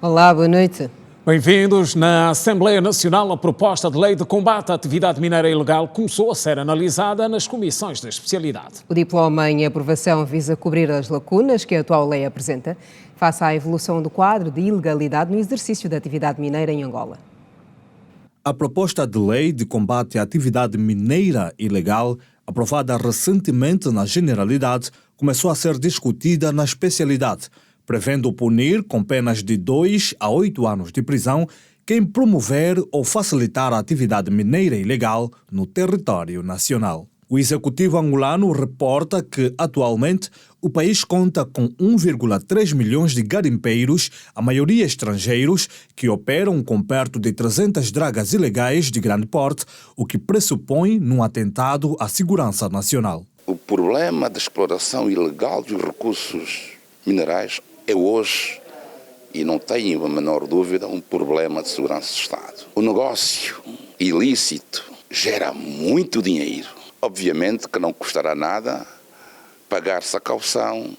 Olá, boa noite. Bem-vindos. Na Assembleia Nacional, a proposta de lei de combate à atividade mineira ilegal começou a ser analisada nas comissões da especialidade. O diploma em aprovação visa cobrir as lacunas que a atual lei apresenta face à evolução do quadro de ilegalidade no exercício da atividade mineira em Angola. A proposta de lei de combate à atividade mineira ilegal, aprovada recentemente na Generalidade, começou a ser discutida na especialidade, prevendo punir com penas de 2 a 8 anos de prisão quem promover ou facilitar a atividade mineira ilegal no território nacional. O executivo angolano reporta que, atualmente, o país conta com 1,3 milhões de garimpeiros, a maioria estrangeiros, que operam com perto de 300 dragas ilegais de grande porte, o que pressupõe num atentado à segurança nacional. O problema da exploração ilegal dos recursos minerais é hoje, e não tenho a menor dúvida, um problema de segurança do Estado. O negócio ilícito gera muito dinheiro. Obviamente que não custará nada pagar-se a caução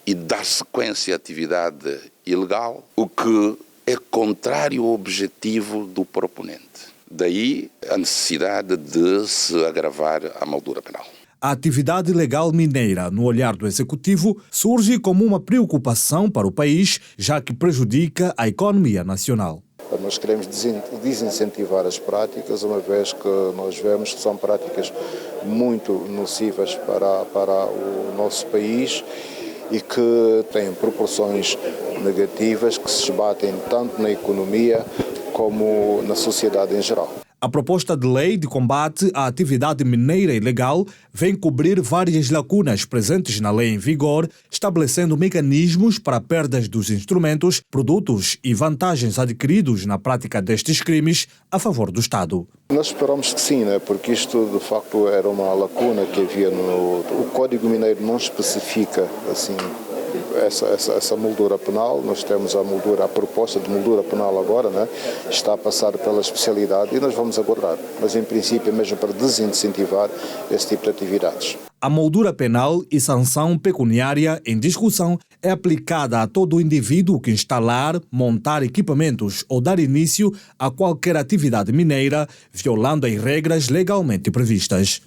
e dar sequência à atividade ilegal, o que é contrário ao objetivo do proponente. Daí a necessidade de se agravar a moldura penal. A atividade ilegal mineira, no olhar do Executivo, surge como uma preocupação para o país, já que prejudica a economia nacional. Nós queremos desincentivar as práticas, uma vez que nós vemos que são práticas muito nocivas para o nosso país e que têm proporções negativas que se esbatem tanto na economia como na sociedade em geral. A proposta de lei de combate à atividade mineira ilegal vem cobrir várias lacunas presentes na lei em vigor, estabelecendo mecanismos para perdas dos instrumentos, produtos e vantagens adquiridos na prática destes crimes a favor do Estado. Nós esperamos que sim, porque isto de facto era uma lacuna que havia o Código Mineiro não especifica assim essa moldura penal. Nós temos a proposta de moldura penal agora, está a passar pela especialidade e nós vamos aguardar, mas em princípio é mesmo para desincentivar esse tipo de atividades. A moldura penal e sanção pecuniária em discussão é aplicada a todo indivíduo que instalar, montar equipamentos ou dar início a qualquer atividade mineira, violando as regras legalmente previstas.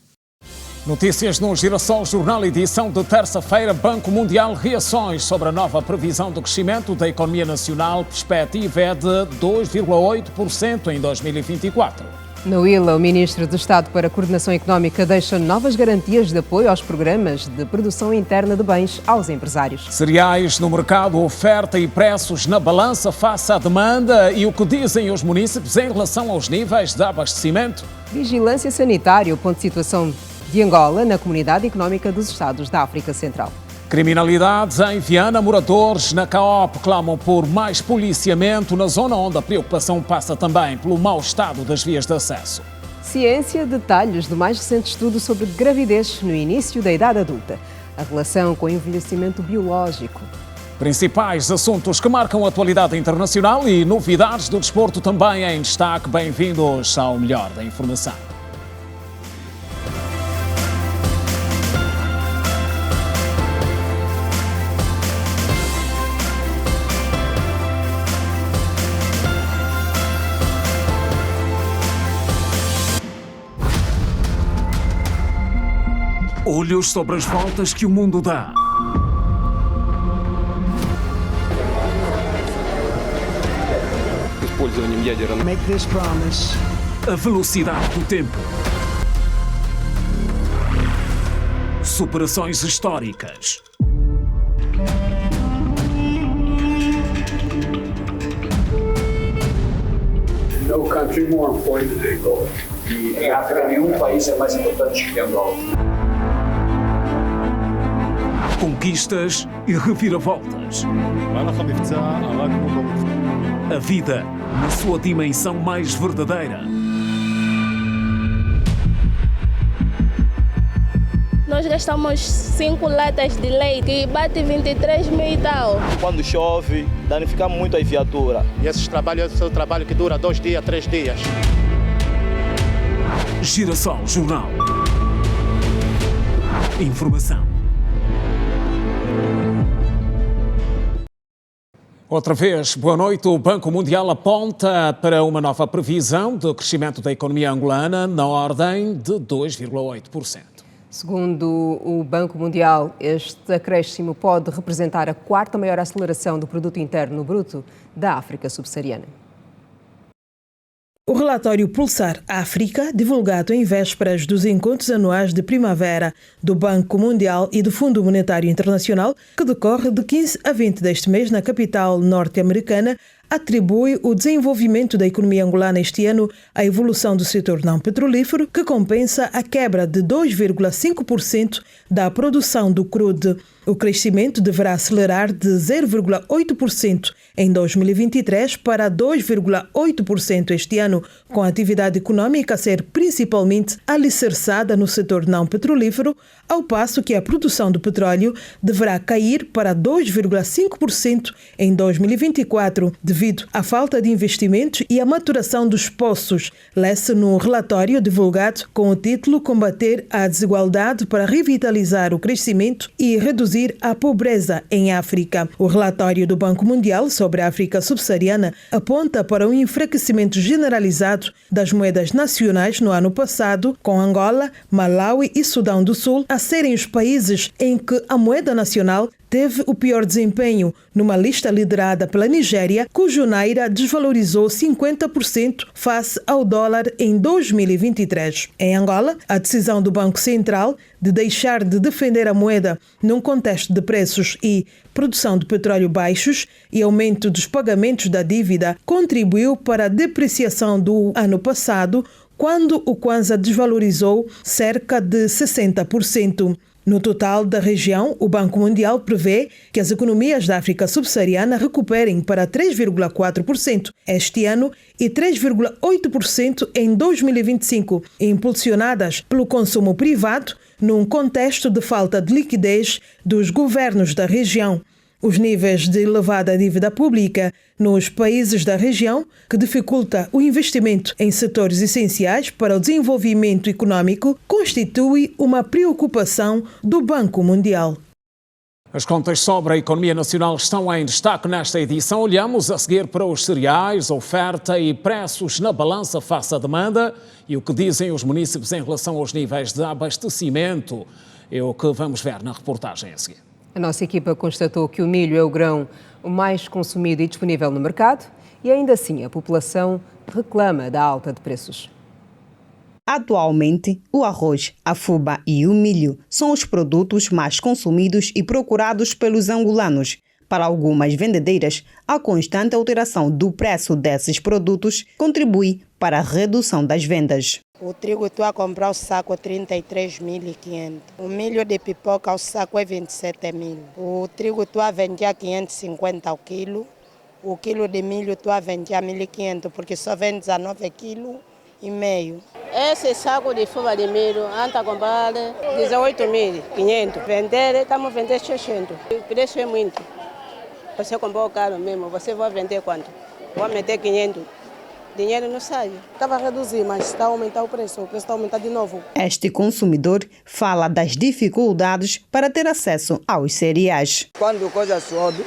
Notícias no Girassol Jornal, edição de terça-feira. Banco Mundial, reações sobre a nova previsão de crescimento da economia nacional. Perspectiva é de 2,8% em 2024. No ILA, o Ministro do Estado para a Coordenação Económica deixa novas garantias de apoio aos programas de produção interna de bens aos empresários. Cereais no mercado, oferta e preços na balança face à demanda e o que dizem os munícipes em relação aos níveis de abastecimento. Vigilância sanitária, o ponto de situação de Angola na Comunidade Económica dos Estados da África Central. Criminalidade em Viana, moradores na CAOP clamam por mais policiamento na zona onde a preocupação passa também pelo mau estado das vias de acesso. Ciência, detalhes do mais recente estudo sobre gravidez no início da idade adulta, a relação com o envelhecimento biológico. Principais assuntos que marcam a atualidade internacional e novidades do desporto também em destaque. Bem-vindos ao melhor da informação. Olhos sobre as voltas que o mundo dá. Make this promise. A velocidade do tempo. Superações históricas. No country more important than Angola. E em África nenhum país é mais importante que Angola. Conquistas e reviravoltas. A vida na sua dimensão mais verdadeira. Nós gastamos 5 latas de leite que bate 23 mil e tal. Quando chove, danifica muito a viatura. E esse é o trabalho que dura 2 dias, 3 dias. Girassol Jornal. Informação. Outra vez, boa noite. O Banco Mundial aponta para uma nova previsão de crescimento da economia angolana na ordem de 2,8%. Segundo o Banco Mundial, este acréscimo pode representar a quarta maior aceleração do produto interno bruto da África subsaariana. O relatório Pulsar África, divulgado em vésperas dos encontros anuais de primavera do Banco Mundial e do Fundo Monetário Internacional, que decorre de 15 a 20 deste mês na capital norte-americana, atribui o desenvolvimento da economia angolana este ano à evolução do setor não petrolífero, que compensa a quebra de 2,5% da produção do crudo. O crescimento deverá acelerar de 0,8% em 2023 para 2,8% este ano, com a atividade econômica a ser principalmente alicerçada no setor não petrolífero, ao passo que a produção do petróleo deverá cair para 2,5% em 2024, devido à falta de investimentos e à maturação dos poços, lê-se no relatório divulgado com o título Combater a Desigualdade para Revitalizar o Crescimento e Reduzir a Pobreza em África. O relatório do Banco Mundial sobre a África subsaariana aponta para um enfraquecimento generalizado das moedas nacionais no ano passado, com Angola, Malawi e Sudão do Sul a serem os países em que a moeda nacional teve o pior desempenho, numa lista liderada pela Nigéria, cujo naira desvalorizou 50% face ao dólar em 2023. Em Angola, a decisão do Banco Central de deixar de defender a moeda num contexto de preços e produção de petróleo baixos e aumento dos pagamentos da dívida contribuiu para a depreciação do ano passado, quando o Kwanza desvalorizou cerca de 60%. No total da região, o Banco Mundial prevê que as economias da África subsaariana recuperem para 3,4% este ano e 3,8% em 2025, impulsionadas pelo consumo privado, num contexto de falta de liquidez dos governos da região. Os níveis de elevada dívida pública nos países da região, que dificulta o investimento em setores essenciais para o desenvolvimento econômico, constitui uma preocupação do Banco Mundial. As contas sobre a economia nacional estão em destaque nesta edição. Olhamos a seguir para os cereais, oferta e preços na balança face à demanda e o que dizem os munícipes em relação aos níveis de abastecimento. É o que vamos ver na reportagem a seguir. A nossa equipa constatou que o milho é o grão mais consumido e disponível no mercado e ainda assim a população reclama da alta de preços. Atualmente, o arroz, a fuba e o milho são os produtos mais consumidos e procurados pelos angolanos. Para algumas vendedeiras, a constante alteração do preço desses produtos contribui para a redução das vendas. O trigo estou a comprar o saco a 33.500. O milho de pipoca o saco é 27.000. O trigo estou a vender a 550 ao quilo. O quilo de milho estou a vender a 1.500 porque só vende 19,5 kg. Esse saco de fuba de milho, antes a comprar 18.500. Vender, estamos vendendo 600. O preço é muito. Você comprou caro mesmo, você vai vender quanto? Vou meter 500. Dinheiro não sai. Estava a reduzir, mas está a aumentar o preço está a aumentar de novo. Este consumidor fala das dificuldades para ter acesso aos cereais. Quando a coisa sobe,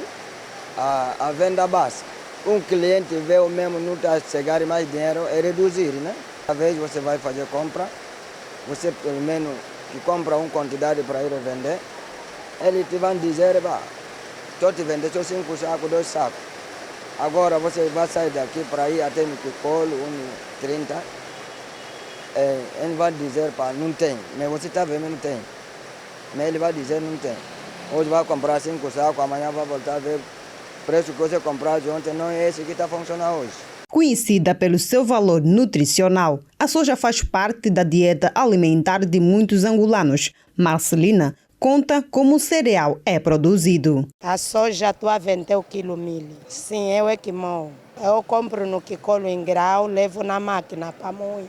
a venda baixa. Um cliente vê o mesmo não está a chegar mais dinheiro, é reduzir, né? Às vezes você vai fazer compra, você pelo menos que compra uma quantidade para ir vender, ele te vai dizer, estou te vendendo só 5 sacos, 2 sacos. Agora você vai sair daqui para ir até no Picolo, 1,30. Ele vai dizer, não tem, mas você está vendo, não tem. Mas ele vai dizer, não tem. Hoje vai comprar 5 sacos, amanhã vai voltar a ver o preço que você comprou de ontem, não é esse que está funcionando hoje. Conhecida pelo seu valor nutricional, a soja faz parte da dieta alimentar de muitos angolanos. Marcelina conta como o cereal é produzido. A soja estou a vender o quilo milho. Sim, eu é que moro. Eu compro no Kikolo em grau, levo na máquina para moer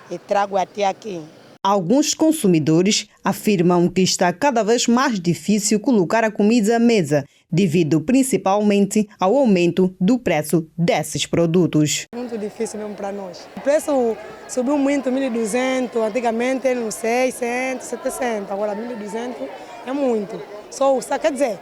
e trago até aqui. Alguns consumidores afirmam que está cada vez mais difícil colocar a comida à mesa, devido principalmente ao aumento do preço desses produtos. Muito difícil mesmo para nós. O preço subiu muito, 1.200, antigamente era 600, 700, agora 1.200 é muito. Só, quer dizer,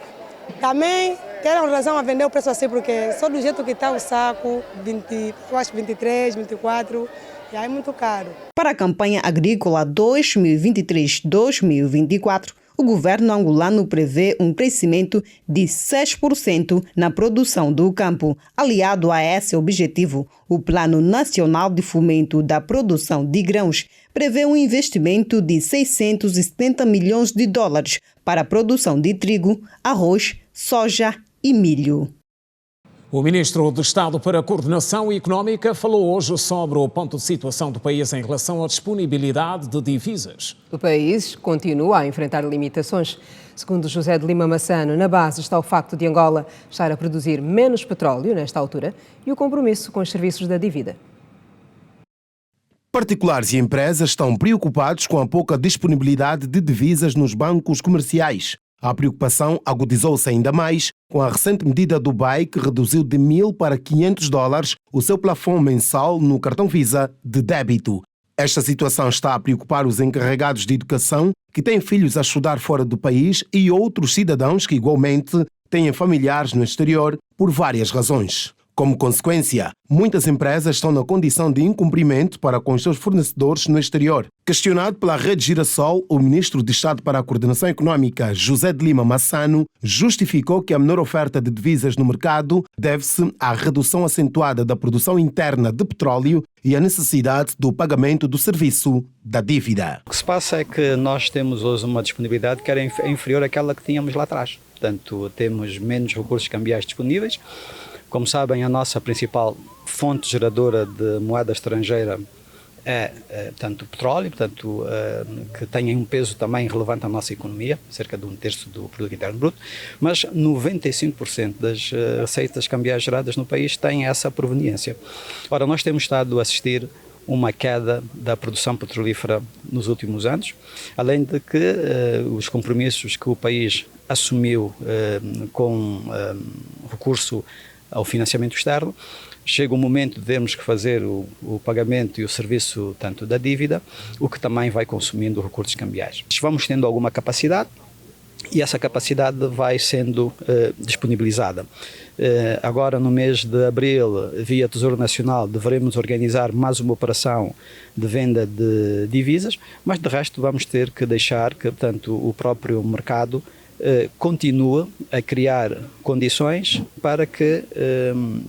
também Tiveram razão a vender o preço assim, porque só do jeito que está o saco, 20, eu acho 23, 24, já é muito caro. Para a campanha agrícola 2023-2024, o governo angolano prevê um crescimento de 6% na produção do campo. Aliado a esse objetivo, o Plano Nacional de Fomento da Produção de Grãos prevê um investimento de $670 milhões para a produção de trigo, arroz, soja e milho. O ministro do Estado para a Coordenação Económica falou hoje sobre o ponto de situação do país em relação à disponibilidade de divisas. O país continua a enfrentar limitações. Segundo José de Lima Massano, na base está o facto de Angola estar a produzir menos petróleo nesta altura e o compromisso com os serviços da dívida. Particulares e empresas estão preocupados com a pouca disponibilidade de divisas nos bancos comerciais. A preocupação agudizou-se ainda mais com a recente medida do BEI, que reduziu de $1.000 para $500 o seu plafond mensal no cartão Visa de débito. Esta situação está a preocupar os encarregados de educação que têm filhos a estudar fora do país e outros cidadãos que igualmente têm familiares no exterior por várias razões. Como consequência, muitas empresas estão na condição de incumprimento para com os seus fornecedores no exterior. Questionado pela Rede Girassol, o ministro de Estado para a Coordenação Económica, José de Lima Massano, justificou que a menor oferta de divisas no mercado deve-se à redução acentuada da produção interna de petróleo e à necessidade do pagamento do serviço da dívida. O que se passa é que nós temos hoje uma disponibilidade que era inferior àquela que tínhamos lá atrás. Portanto, temos menos recursos cambiais disponíveis. Como sabem, a nossa principal fonte geradora de moeda estrangeira é tanto o petróleo, portanto, que tem um peso também relevante na nossa economia, cerca de 1/3 do produto interno bruto, mas 95% das receitas cambiais geradas no país têm essa proveniência. Ora, nós temos estado a assistir uma queda da produção petrolífera nos últimos anos, além de que os compromissos que o país assumiu com recurso ao financiamento externo, chega um momento de termos que fazer o pagamento e o serviço tanto da dívida, o que também vai consumindo recursos cambiais. Vamos tendo alguma capacidade e essa capacidade vai sendo disponibilizada. Agora, no mês de abril, via Tesouro Nacional, deveremos organizar mais uma operação de venda de divisas, mas de resto vamos ter que deixar que, portanto, o próprio mercado continua a criar condições para que,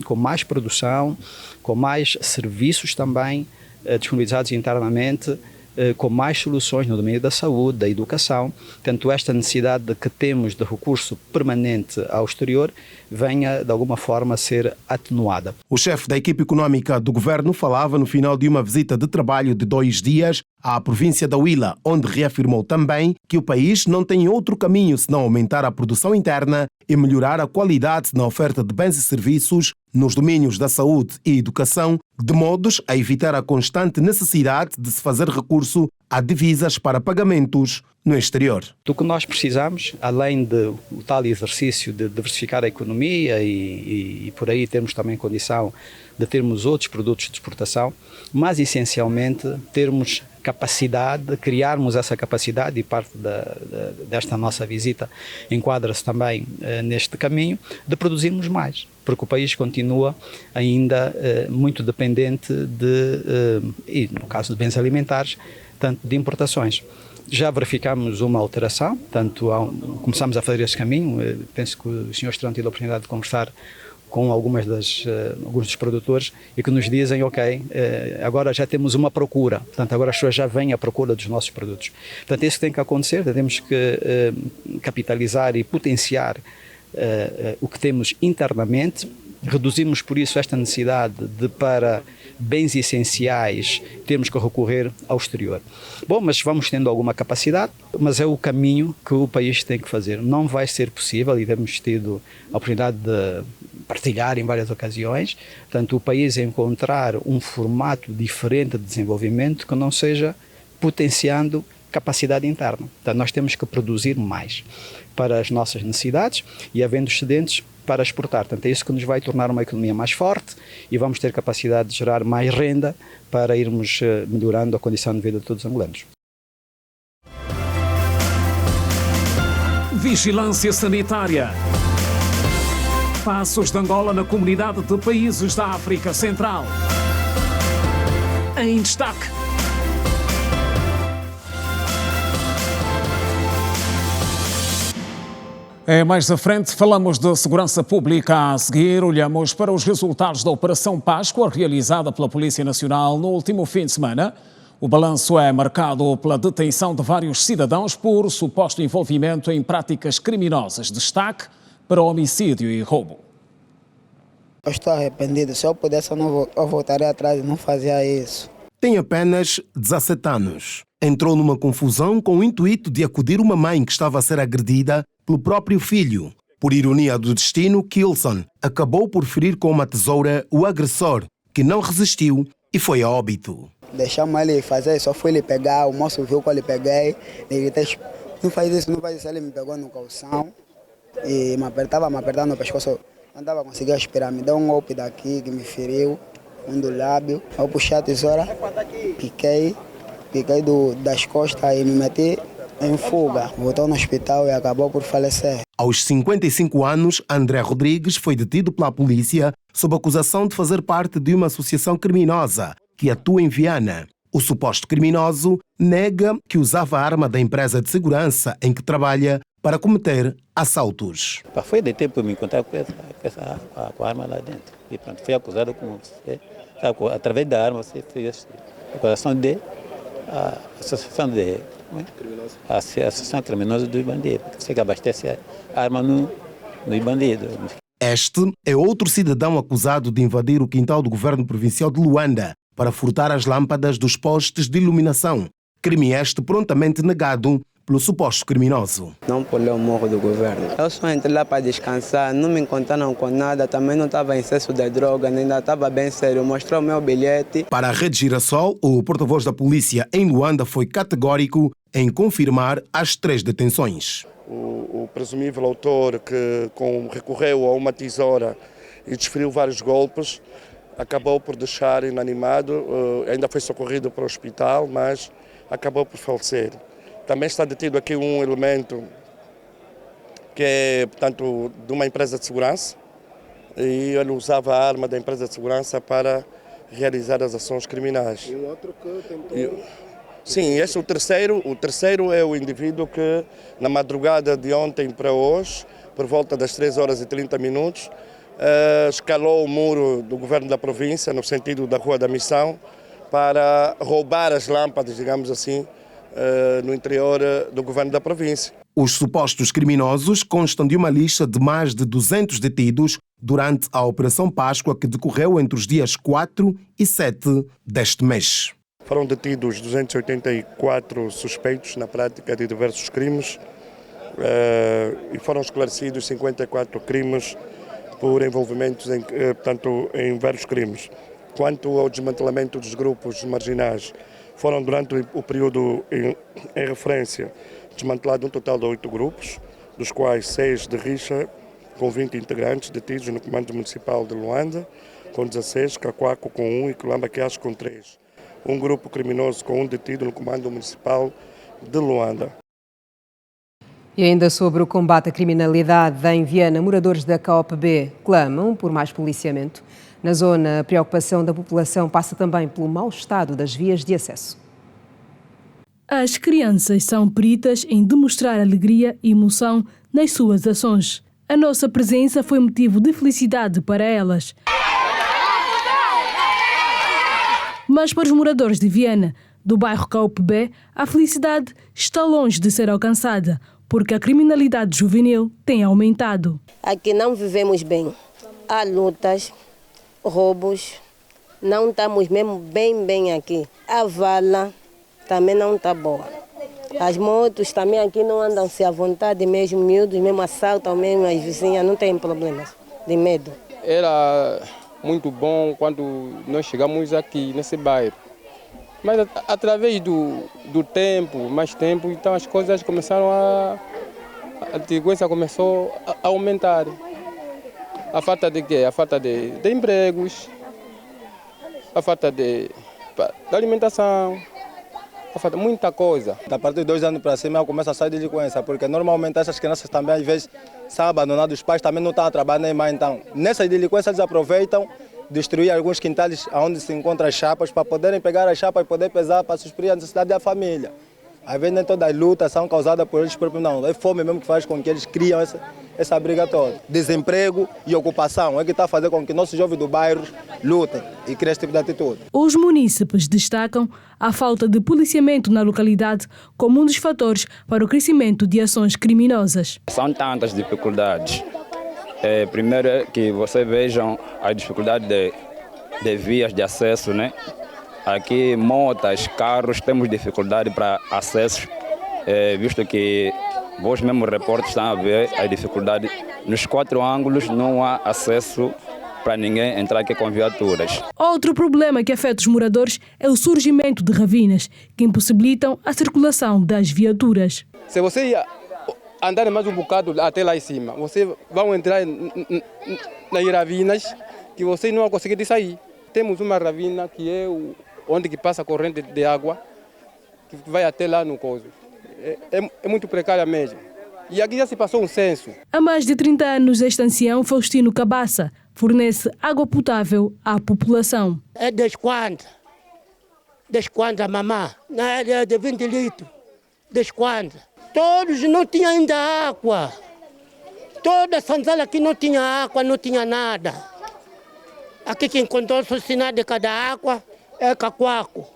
com mais produção, com mais serviços também disponibilizados internamente, com mais soluções no domínio da saúde, da educação, tanto esta necessidade que temos de recurso permanente ao exterior venha de alguma forma a ser atenuada. O chefe da equipe económica do governo falava no final de uma visita de trabalho de 2 dias à província da Huila, onde reafirmou também que o país não tem outro caminho senão aumentar a produção interna e melhorar a qualidade na oferta de bens e serviços nos domínios da saúde e educação, de modos a evitar a constante necessidade de se fazer recurso a divisas para pagamentos no exterior. O que nós precisamos, além do tal exercício de diversificar a economia e por aí termos também condição de termos outros produtos de exportação, mas essencialmente termos capacidade, criarmos essa capacidade, e parte desta nossa visita enquadra-se também neste caminho, de produzirmos mais, porque o país continua ainda muito dependente e no caso de bens alimentares, tanto de importações. Já verificamos uma alteração, começamos a fazer esse caminho, penso que os senhores terão tido a oportunidade de conversar com alguns dos produtores e que nos dizem, agora já temos uma procura, portanto agora as pessoas já vêm à procura dos nossos produtos. Portanto, isso tem que acontecer, temos que capitalizar e potenciar o que temos internamente, reduzimos por isso esta necessidade de, para bens essenciais, temos que recorrer ao exterior. Bom, mas vamos tendo alguma capacidade, mas é o caminho que o país tem que fazer. Não vai ser possível, e temos tido a oportunidade de partilhar em várias ocasiões, portanto, o país encontrar um formato diferente de desenvolvimento que não seja potenciando capacidade interna. Portanto, nós temos que produzir mais para as nossas necessidades e, havendo excedentes, para exportar. Portanto, é isso que nos vai tornar uma economia mais forte e vamos ter capacidade de gerar mais renda para irmos melhorando a condição de vida de todos os angolanos. Vigilância sanitária. passos de Angola na comunidade de países da África Central. Em destaque. Mais à frente, falamos de segurança pública. A seguir, olhamos para os resultados da Operação Páscoa, realizada pela Polícia Nacional no último fim de semana. O balanço é marcado pela detenção de vários cidadãos por suposto envolvimento em práticas criminosas. Destaque para homicídio e roubo. Eu estou arrependido. Se eu pudesse, eu voltaria atrás e não fazia isso. Tem apenas 17 anos. Entrou numa confusão com o intuito de acudir uma mãe que estava a ser agredida pelo próprio filho. Por ironia do destino, Kilson acabou por ferir com uma tesoura o agressor, que não resistiu e foi a óbito. Deixamos ele fazer, só fui ele pegar, o moço viu que eu lhe peguei, ele disse, não faz isso, não faz isso. Ele me pegou no calção e me apertava no pescoço. Não estava conseguindo respirar, me deu um golpe daqui que me feriu, um do lábio. Eu puxei a tesoura, piquei das costas e me meti em fuga. Voltou no hospital e acabou por falecer. Aos 55 anos, André Rodrigues foi detido pela polícia sob acusação de fazer parte de uma associação criminosa que atua em Viana. O suposto criminoso nega que usava a arma da empresa de segurança em que trabalha para cometer assaltos. Foi de tempo eu me encontrar com a arma lá dentro. E pronto, fui acusado como você. Através da arma você fez a acusação de associação criminosa dos bandidos. Você que abastece a arma nos bandidos. Este é outro cidadão acusado de invadir o quintal do governo provincial de Luanda para furtar as lâmpadas dos postes de iluminação. Crime este prontamente negado pelo suposto criminoso. Não pulei o morro do governo. Eu só entrei lá para descansar, não me encontraram com nada, também não estava em excesso de droga, ainda estava bem sério, mostrou o meu bilhete. Para a Rede Girassol, o porta-voz da polícia em Luanda foi categórico em confirmar as 3 detenções. O presumível autor que recorreu a uma tesoura e desferiu vários golpes, acabou por deixar inanimado, ainda foi socorrido para o hospital, mas acabou por falecer. Também está detido aqui um elemento que é, portanto, de uma empresa de segurança e ele usava a arma da empresa de segurança para realizar as ações criminais. E o outro que tentou... Sim, esse é o terceiro. O terceiro é o indivíduo que, na madrugada de ontem para hoje, por volta das 3h30, escalou o muro do governo da província, no sentido da Rua da Missão, para roubar as lâmpadas, digamos assim, no interior do governo da província. Os supostos criminosos constam de uma lista de mais de 200 detidos durante a Operação Páscoa, que decorreu entre os dias 4 e 7 deste mês. Foram detidos 284 suspeitos na prática de diversos crimes e foram esclarecidos 54 crimes por envolvimentos em vários crimes. Quanto ao desmantelamento dos grupos marginais, foram durante o período em referência desmantelado um total de 8 grupos, dos quais 6 de rixa, com 20 integrantes detidos no Comando Municipal de Luanda, com 16, Cacoaco com 1 e Quilamba-Quiacho com 3. Um grupo criminoso com 1 detido no Comando Municipal de Luanda. E ainda sobre o combate à criminalidade em Viana, moradores da COP-B clamam por mais policiamento. Na zona, a preocupação da população passa também pelo mau estado das vias de acesso. As crianças são peritas em demonstrar alegria e emoção nas suas ações. A nossa presença foi motivo de felicidade para elas. Mas para os moradores de Viana, do bairro COP-B, a felicidade está longe de ser alcançada, porque a criminalidade juvenil tem aumentado. Aqui não vivemos bem. Há lutas, roubos, não estamos mesmo bem aqui. A vala também não está boa. As motos também aqui não andam-se à vontade, mesmo miúdos, mesmo assaltam, mesmo as vizinhas, não tem problemas de medo. Era muito bom quando nós chegamos aqui nesse bairro. Mas através do tempo, mais tempo, então as coisas começaram a delinquência começou a aumentar. A falta de quê? A falta de empregos, a falta de alimentação, falta muita coisa. A partir de 2 anos para cima começa a sair de delinquência, porque normalmente essas crianças também às vezes são abandonadas, os pais também não estão a trabalhar nem mais. Então, nessas delinquências eles aproveitam destruir alguns quintais onde se encontram as chapas para poderem pegar as chapas e poder pesar para suprir a necessidade da família. Às vezes nem todas as lutas são causadas por eles próprios, não. É fome mesmo que faz com que eles criam essa briga toda. Desemprego e ocupação é que está a fazer com que nossos jovens do bairro lutem e criem esse tipo de atitude. Os munícipes destacam a falta de policiamento na localidade como um dos fatores para o crescimento de ações criminosas. São tantas dificuldades. Primeiro é que vocês vejam a dificuldade de vias de acesso, né? Aqui, motas, carros, temos dificuldade para acesso, visto que vós mesmos repórteres estão a ver a dificuldade. Nos 4 ângulos não há acesso para ninguém entrar aqui com viaturas. Outro problema que afeta os moradores é o surgimento de ravinas, que impossibilitam a circulação das viaturas. Se você andar mais um bocado até lá em cima, você vai entrar nas ravinas que você não vai conseguir sair. Temos uma ravina que é onde que passa a corrente de água, que vai até lá no coso. É muito precária mesmo. E aqui já se passou um censo. Há mais de 30 anos, este ancião, Faustino Cabaça, fornece água potável à população. É desde quando? Desde quando a mamã? É de 20 litros. Desde quando? Todos não tinham ainda água. Toda a Sanzala aqui não tinha água, não tinha nada. Aqui que encontrou-se o sinal de cada água é Cacoaco.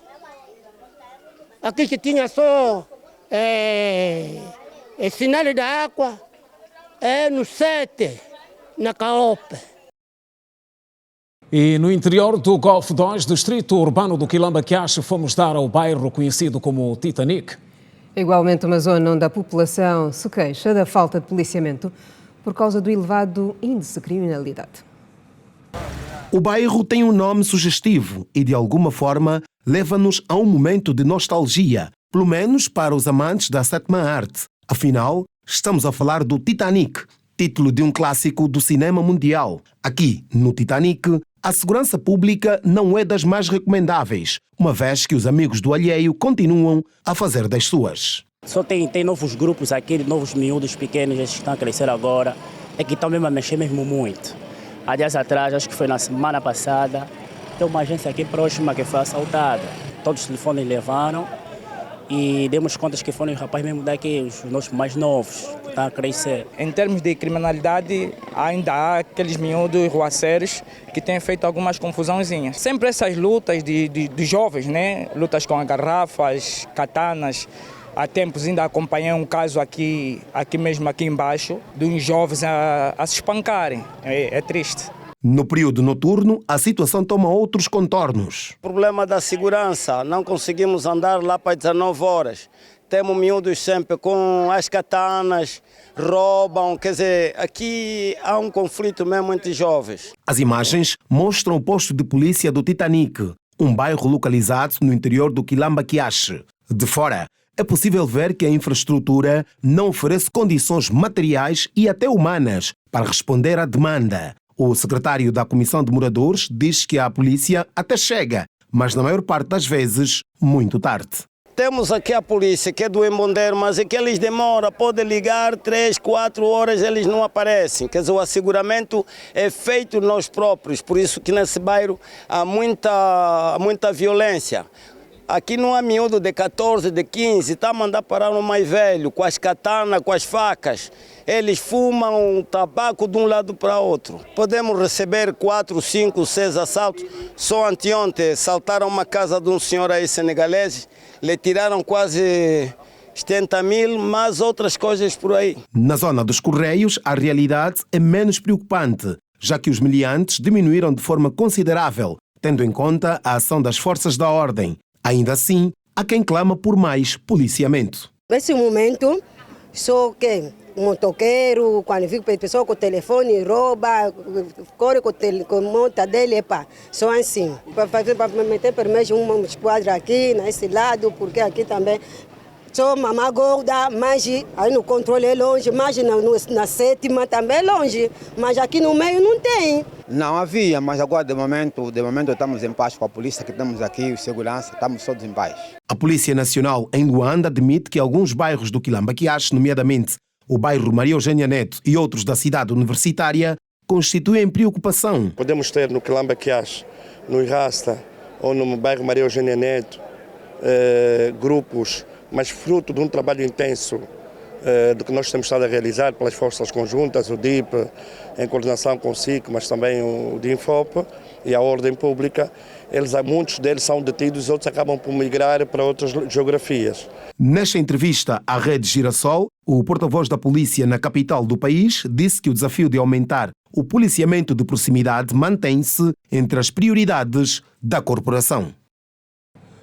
Aqui que tinha só sinal da água é no 7, na Caope. E no interior do Golfo 2, distrito urbano do Quilamba Quiache, fomos dar ao bairro conhecido como Titanic. Igualmente uma zona onde a população se queixa da falta de policiamento por causa do elevado índice de criminalidade. O bairro tem um nome sugestivo e, de alguma forma, leva-nos a um momento de nostalgia, pelo menos para os amantes da sétima arte. Afinal, estamos a falar do Titanic, título de um clássico do cinema mundial. Aqui, no Titanic, a segurança pública não é das mais recomendáveis, uma vez que os amigos do alheio continuam a fazer das suas. Só tem novos grupos aqui, novos miúdos pequenos, esses que estão a crescer agora, é que estão mesmo a mexer mesmo muito. Há dias atrás, acho que foi na semana passada, tem uma agência aqui próxima que foi assaltada. Todos os telefones levaram e demos contas que foram os rapazes mesmo daqui, os nossos mais novos, que estão a crescer. Em termos de criminalidade, ainda há aqueles miúdos ruaceiros que têm feito algumas confusãozinhas. Sempre essas lutas de jovens, né? Lutas com garrafas, katanas. Há tempos ainda acompanhei um caso aqui mesmo aqui embaixo, de uns jovens a se espancarem. É triste. No período noturno, a situação toma outros contornos. Problema da segurança, não conseguimos andar lá para 19 horas. Temos miúdos sempre com as katanas, roubam, quer dizer, aqui há um conflito mesmo entre jovens. As imagens mostram o posto de polícia do Titanic, um bairro localizado no interior do Quilamba Quiache. De fora, é possível ver que a infraestrutura não oferece condições materiais e até humanas para responder à demanda. O secretário da Comissão de Moradores diz que a polícia até chega, mas na maior parte das vezes, muito tarde. Temos aqui a polícia que é do Embondeiro, mas é que eles demoram, podem ligar 3, 4 horas, eles não aparecem. Quer dizer, o asseguramento é feito nós próprios, por isso que nesse bairro há muita violência. Aqui não há miúdo de 14, de 15, está a mandar parar no mais velho, com as katanas, com as facas. Eles fumam tabaco de um lado para outro. Podemos receber 4, 5, 6 assaltos. Só anteontem saltaram uma casa de um senhor aí senegalês, lhe tiraram quase 70 mil, mais outras coisas por aí. Na zona dos Correios, a realidade é menos preocupante, já que os meliantes diminuíram de forma considerável, tendo em conta a ação das forças da ordem. Ainda assim, há quem clama por mais policiamento. Nesse momento, só que o motoqueiro, quando fica a pessoa com o telefone, rouba, corre com a moto dele, só assim. Para meter pelo menos uma esquadra aqui, nesse lado, porque aqui também Sou mamãe gorda, mas aí no controle é longe, mas na sétima também é longe. Mas aqui no meio não tem. Não havia, mas agora de momento estamos em paz com a polícia que temos aqui, os segurança, estamos todos em paz. A Polícia Nacional em Luanda admite que alguns bairros do Quilamba-Quiache, nomeadamente o bairro Maria Eugênia Neto e outros da cidade universitária, constituem preocupação. Podemos ter no Quilamba-Quiache, no Irrasta ou no bairro Maria Eugênia Neto, grupos, mas fruto de um trabalho intenso do que nós temos estado a realizar pelas forças conjuntas, o DIP, em coordenação com o SIC, mas também o DINFOP e a Ordem Pública. Muitos deles são detidos e outros acabam por migrar para outras geografias. Nesta entrevista à Rede Girassol, o porta-voz da polícia na capital do país disse que o desafio de aumentar o policiamento de proximidade mantém-se entre as prioridades da corporação.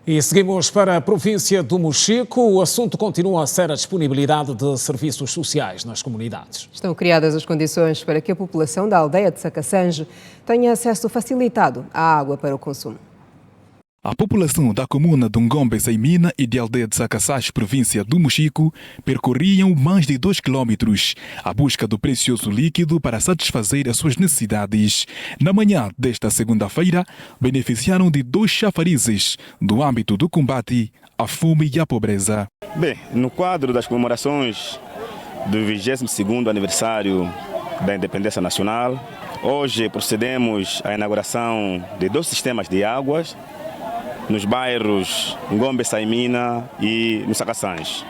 E seguimos para a província do Mochico. O assunto continua a ser a disponibilidade de serviços sociais nas comunidades. Estão criadas as condições para que a população da aldeia de Sacasange tenha acesso facilitado à água para o consumo. A população da comuna de Ngombe Saimina e de aldeia de Sacassás, província do Mochico, percorriam mais de 2 quilómetros à busca do precioso líquido para satisfazer as suas necessidades. Na manhã desta segunda-feira, beneficiaram de 2 chafarizes do âmbito do combate à fome e à pobreza. Bem, no quadro das comemorações do 22º aniversário da independência nacional, hoje procedemos à inauguração de 2 sistemas de águas nos bairros Ngombe Saimina e no Sacassães.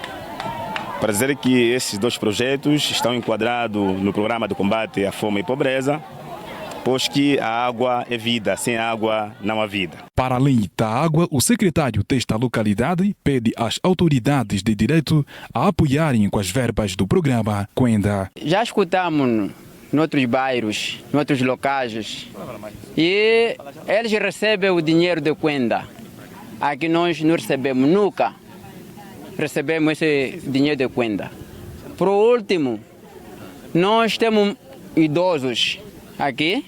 Para dizer que esses 2 projetos estão enquadrados no programa de combate à fome e pobreza, pois que a água é vida, sem água não há vida. Para além da água, o secretário desta localidade pede às autoridades de direito a apoiarem com as verbas do programa Quenda. Já escutamos noutros bairros, noutros locais, e eles recebem o dinheiro de Quenda. Aqui nós não recebemos, nunca recebemos esse dinheiro de Quenda. Por último, nós temos idosos aqui.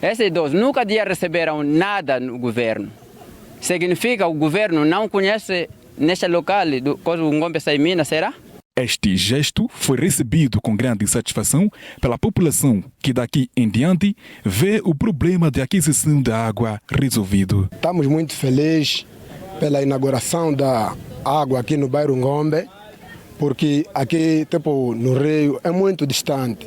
Esses idosos nunca receberam nada no governo. Significa que o governo não conhece neste local do Ngombe Saimina, será? Este gesto foi recebido com grande satisfação pela população que daqui em diante vê o problema de aquisição da água resolvido. Estamos muito felizes pela inauguração da água aqui no bairro Ngombe, porque aqui no Rio é muito distante.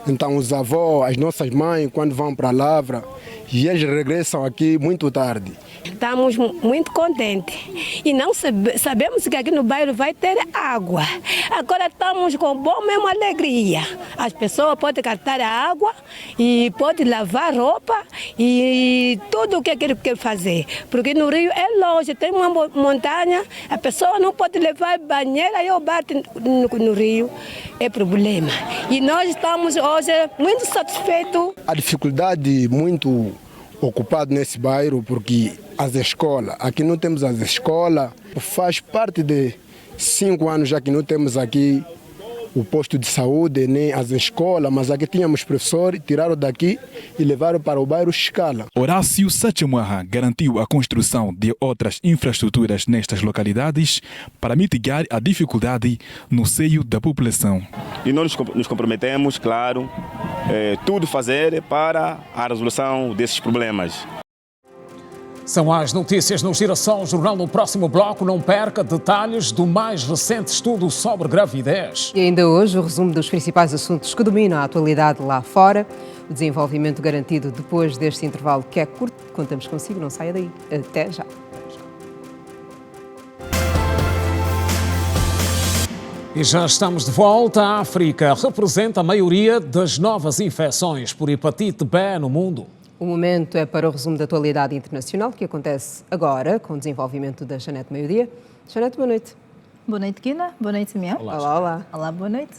Então os avós, as nossas mães, quando vão para a lavra, e eles regressam aqui muito tarde. Estamos muito contentes e não sabemos que aqui no bairro vai ter água. Agora estamos com boa mesmo alegria. As pessoas podem captar a água e podem lavar roupa e tudo o que quer fazer. Porque no Rio é longe, tem uma montanha, a pessoa não pode levar banheira e o bate no Rio. É problema. E nós estamos hoje muito satisfeitos. A dificuldade muito ocupado nesse bairro, porque as escolas, aqui não temos as escolas, faz parte de 5 anos já que não temos aqui o posto de saúde, nem as escolas, mas aqui tínhamos professores, tiraram daqui e levaram para o bairro Escala. Horácio Sachamuaha garantiu a construção de outras infraestruturas nestas localidades para mitigar a dificuldade no seio da população. E nós nos comprometemos, claro, tudo fazer para a resolução desses problemas. São as notícias no Girassol Jornal. No próximo bloco, não perca detalhes do mais recente estudo sobre gravidez. E ainda hoje, o resumo dos principais assuntos que dominam a atualidade lá fora. O desenvolvimento garantido depois deste intervalo que é curto. Contamos consigo, não saia daí. Até já. E já estamos de volta. A África representa a maioria das novas infecções por hepatite B no mundo. O momento é para o resumo da atualidade internacional, que acontece agora, com o desenvolvimento da Janete Meio-Dia. Janete, boa noite. Boa noite, Kina. Boa noite, Simeão. Olá, olá. Olá, boa noite.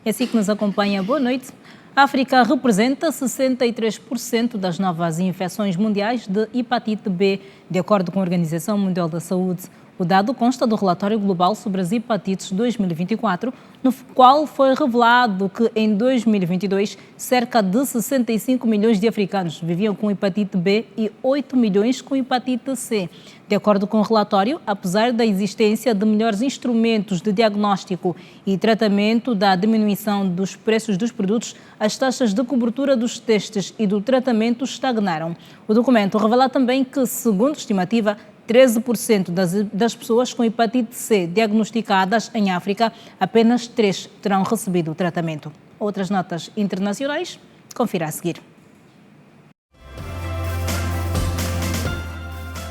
É assim que nos acompanha, boa noite. A África representa 63% das novas infecções mundiais de hepatite B, de acordo com a Organização Mundial da Saúde. O dado consta do relatório global sobre as hepatites 2024, no qual foi revelado que em 2022 cerca de 65 milhões de africanos viviam com hepatite B e 8 milhões com hepatite C. De acordo com o relatório, apesar da existência de melhores instrumentos de diagnóstico e tratamento, da diminuição dos preços dos produtos, as taxas de cobertura dos testes e do tratamento estagnaram. O documento revela também que, segundo estimativa, 13% das pessoas com hepatite C diagnosticadas em África, apenas 3 terão recebido o tratamento. Outras notas internacionais, confira a seguir.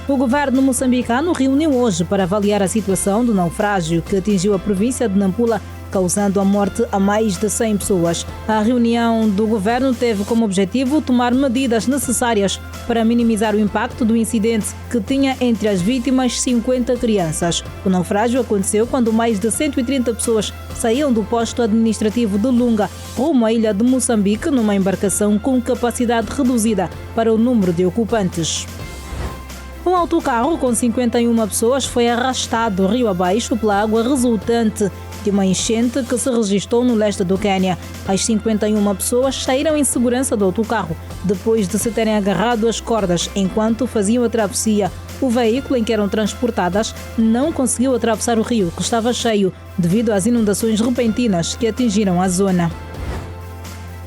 O governo moçambicano reuniu hoje para avaliar a situação do naufrágio que atingiu a província de Nampula, causando a morte a mais de 100 pessoas. A reunião do governo teve como objetivo tomar medidas necessárias para minimizar o impacto do incidente, que tinha entre as vítimas 50 crianças. O naufrágio aconteceu quando mais de 130 pessoas saíam do posto administrativo de Lunga, rumo à ilha de Moçambique, numa embarcação com capacidade reduzida para o número de ocupantes. Um autocarro com 51 pessoas foi arrastado rio abaixo pela água resultante de uma enchente que se registrou no leste do Quênia. As 51 pessoas saíram em segurança do autocarro depois de se terem agarrado às cordas enquanto faziam a travessia. O veículo em que eram transportadas não conseguiu atravessar o rio, que estava cheio devido às inundações repentinas que atingiram a zona.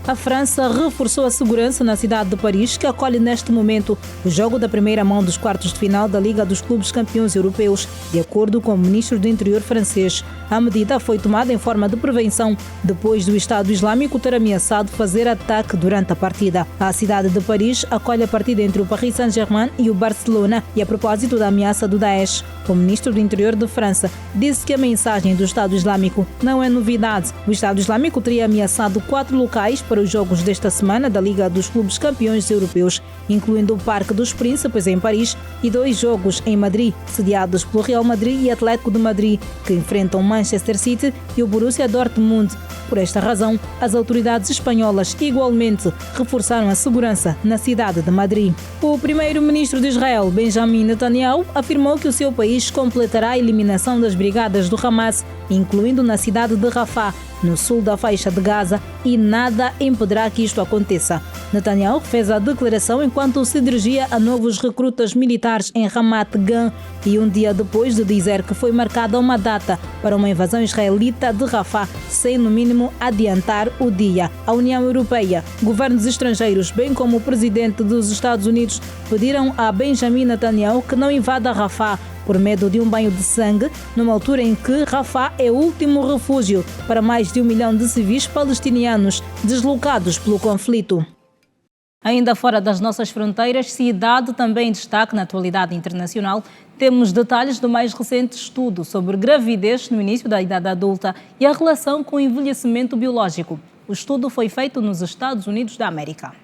A França reforçou a segurança na cidade de Paris, que acolhe neste momento o jogo da primeira mão dos quartos de final da Liga dos Clubes Campeões Europeus, de acordo com o ministro do Interior francês. A medida foi tomada em forma de prevenção depois do Estado Islâmico ter ameaçado fazer ataque durante a partida. A cidade de Paris acolhe a partida entre o Paris Saint-Germain e o Barcelona e a propósito da ameaça do Daesh. O ministro do Interior de França disse que a mensagem do Estado Islâmico não é novidade. O Estado Islâmico teria ameaçado 4 locais para os jogos desta semana da Liga dos Clubes Campeões Europeus, incluindo o Parque dos Príncipes em Paris e 2 jogos em Madrid, sediados pelo Real Madrid e Atlético de Madrid, que enfrentam Manchester City e o Borussia Dortmund. Por esta razão, as autoridades espanholas igualmente reforçaram a segurança na cidade de Madrid. O primeiro-ministro de Israel, Benjamin Netanyahu, afirmou que o seu país completará a eliminação das brigadas do Hamas, incluindo na cidade de Rafah, no sul da faixa de Gaza, e nada impedirá que isto aconteça. Netanyahu fez a declaração enquanto se dirigia a novos recrutas militares em Ramat Gan e um dia depois de dizer que foi marcada uma data para uma invasão israelita de Rafah, sem no mínimo adiantar o dia. A União Europeia, governos estrangeiros, bem como o presidente dos Estados Unidos, pediram a Benjamin Netanyahu que não invada Rafah por medo de um banho de sangue, numa altura em que Rafah é o último refúgio para mais de 1 milhão de civis palestinianos deslocados pelo conflito. Ainda fora das nossas fronteiras, cidade também em destaque na atualidade internacional, temos detalhes do mais recente estudo sobre gravidez no início da idade adulta e a relação com o envelhecimento biológico. O estudo foi feito nos Estados Unidos da América.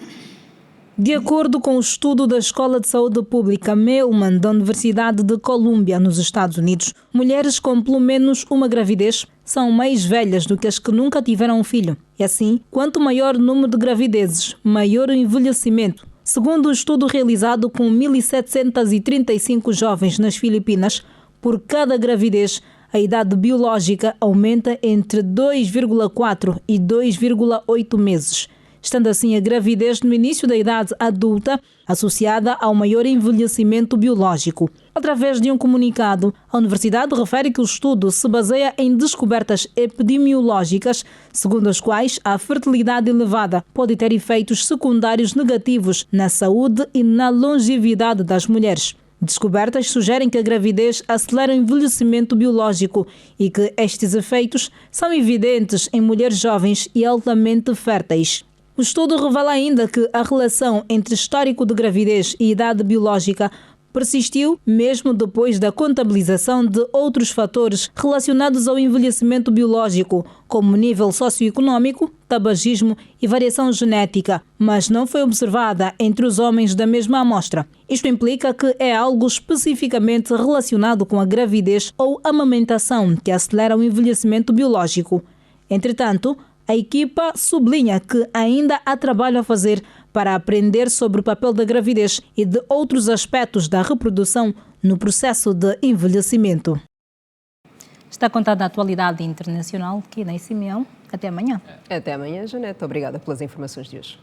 De acordo com o estudo da Escola de Saúde Pública Mailman da Universidade de Colômbia, nos Estados Unidos, mulheres com pelo menos uma gravidez são mais velhas do que as que nunca tiveram um filho. E assim, quanto maior o número de gravidezes, maior o envelhecimento. Segundo o estudo realizado com 1.735 jovens nas Filipinas, por cada gravidez, a idade biológica aumenta entre 2,4 e 2,8 meses. Estando assim a gravidez no início da idade adulta associada ao maior envelhecimento biológico. Através de um comunicado, a Universidade refere que o estudo se baseia em descobertas epidemiológicas, segundo as quais a fertilidade elevada pode ter efeitos secundários negativos na saúde e na longevidade das mulheres. Descobertas sugerem que a gravidez acelera o envelhecimento biológico e que estes efeitos são evidentes em mulheres jovens e altamente férteis. O estudo revela ainda que a relação entre histórico de gravidez e idade biológica persistiu mesmo depois da contabilização de outros fatores relacionados ao envelhecimento biológico, como nível socioeconômico, tabagismo e variação genética, mas não foi observada entre os homens da mesma amostra. Isto implica que é algo especificamente relacionado com a gravidez ou amamentação que acelera o envelhecimento biológico. Entretanto, a equipa sublinha que ainda há trabalho a fazer para aprender sobre o papel da gravidez e de outros aspectos da reprodução no processo de envelhecimento. Está contada a atualidade internacional. Kina e Simeão, até amanhã. Até amanhã, Janete. Obrigada pelas informações de hoje.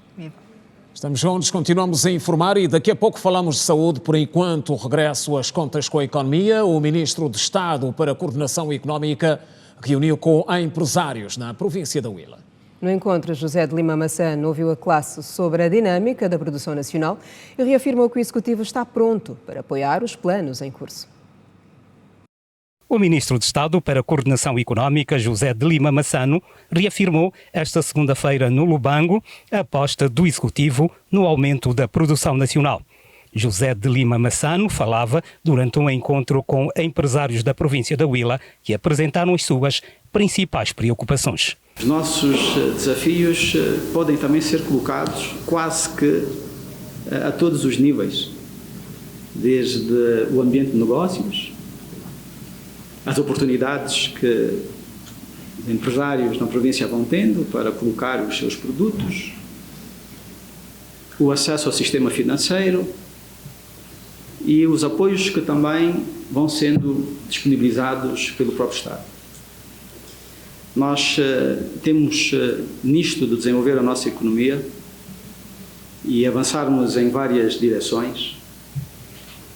Estamos juntos, continuamos a informar e daqui a pouco falamos de saúde. Por enquanto, regresso às contas com a economia. O Ministro de Estado para a Coordenação Económica reuniu com empresários na província da Huila. No encontro, José de Lima Massano ouviu a classe sobre a dinâmica da produção nacional e reafirmou que o Executivo está pronto para apoiar os planos em curso. O Ministro de Estado para a Coordenação Económica, José de Lima Massano, reafirmou esta segunda-feira no Lubango a aposta do Executivo no aumento da produção nacional. José de Lima Massano falava durante um encontro com empresários da província da Huila que apresentaram as suas principais preocupações. Os nossos desafios podem também ser colocados quase que a todos os níveis, desde o ambiente de negócios, as oportunidades que os empresários na província vão tendo para colocar os seus produtos, o acesso ao sistema financeiro e os apoios que também vão sendo disponibilizados pelo próprio Estado. Nós temos nisto de desenvolver a nossa economia e avançarmos em várias direções.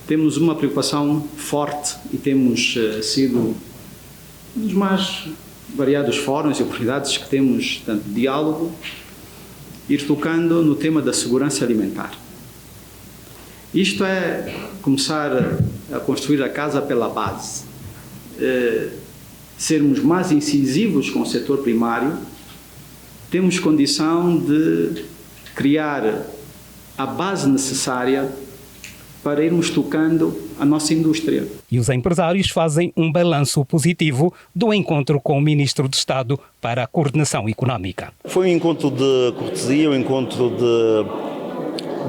Temos uma preocupação forte e temos sido nos mais variados fóruns e oportunidades que temos, tanto de diálogo, ir tocando no tema da segurança alimentar. Isto é começar a construir a casa pela base, sermos mais incisivos com o setor primário, temos condição de criar a base necessária para irmos tocando a nossa indústria. E os empresários fazem um balanço positivo do encontro com o Ministro de Estado para a Coordenação Económica. Foi um encontro de cortesia, um encontro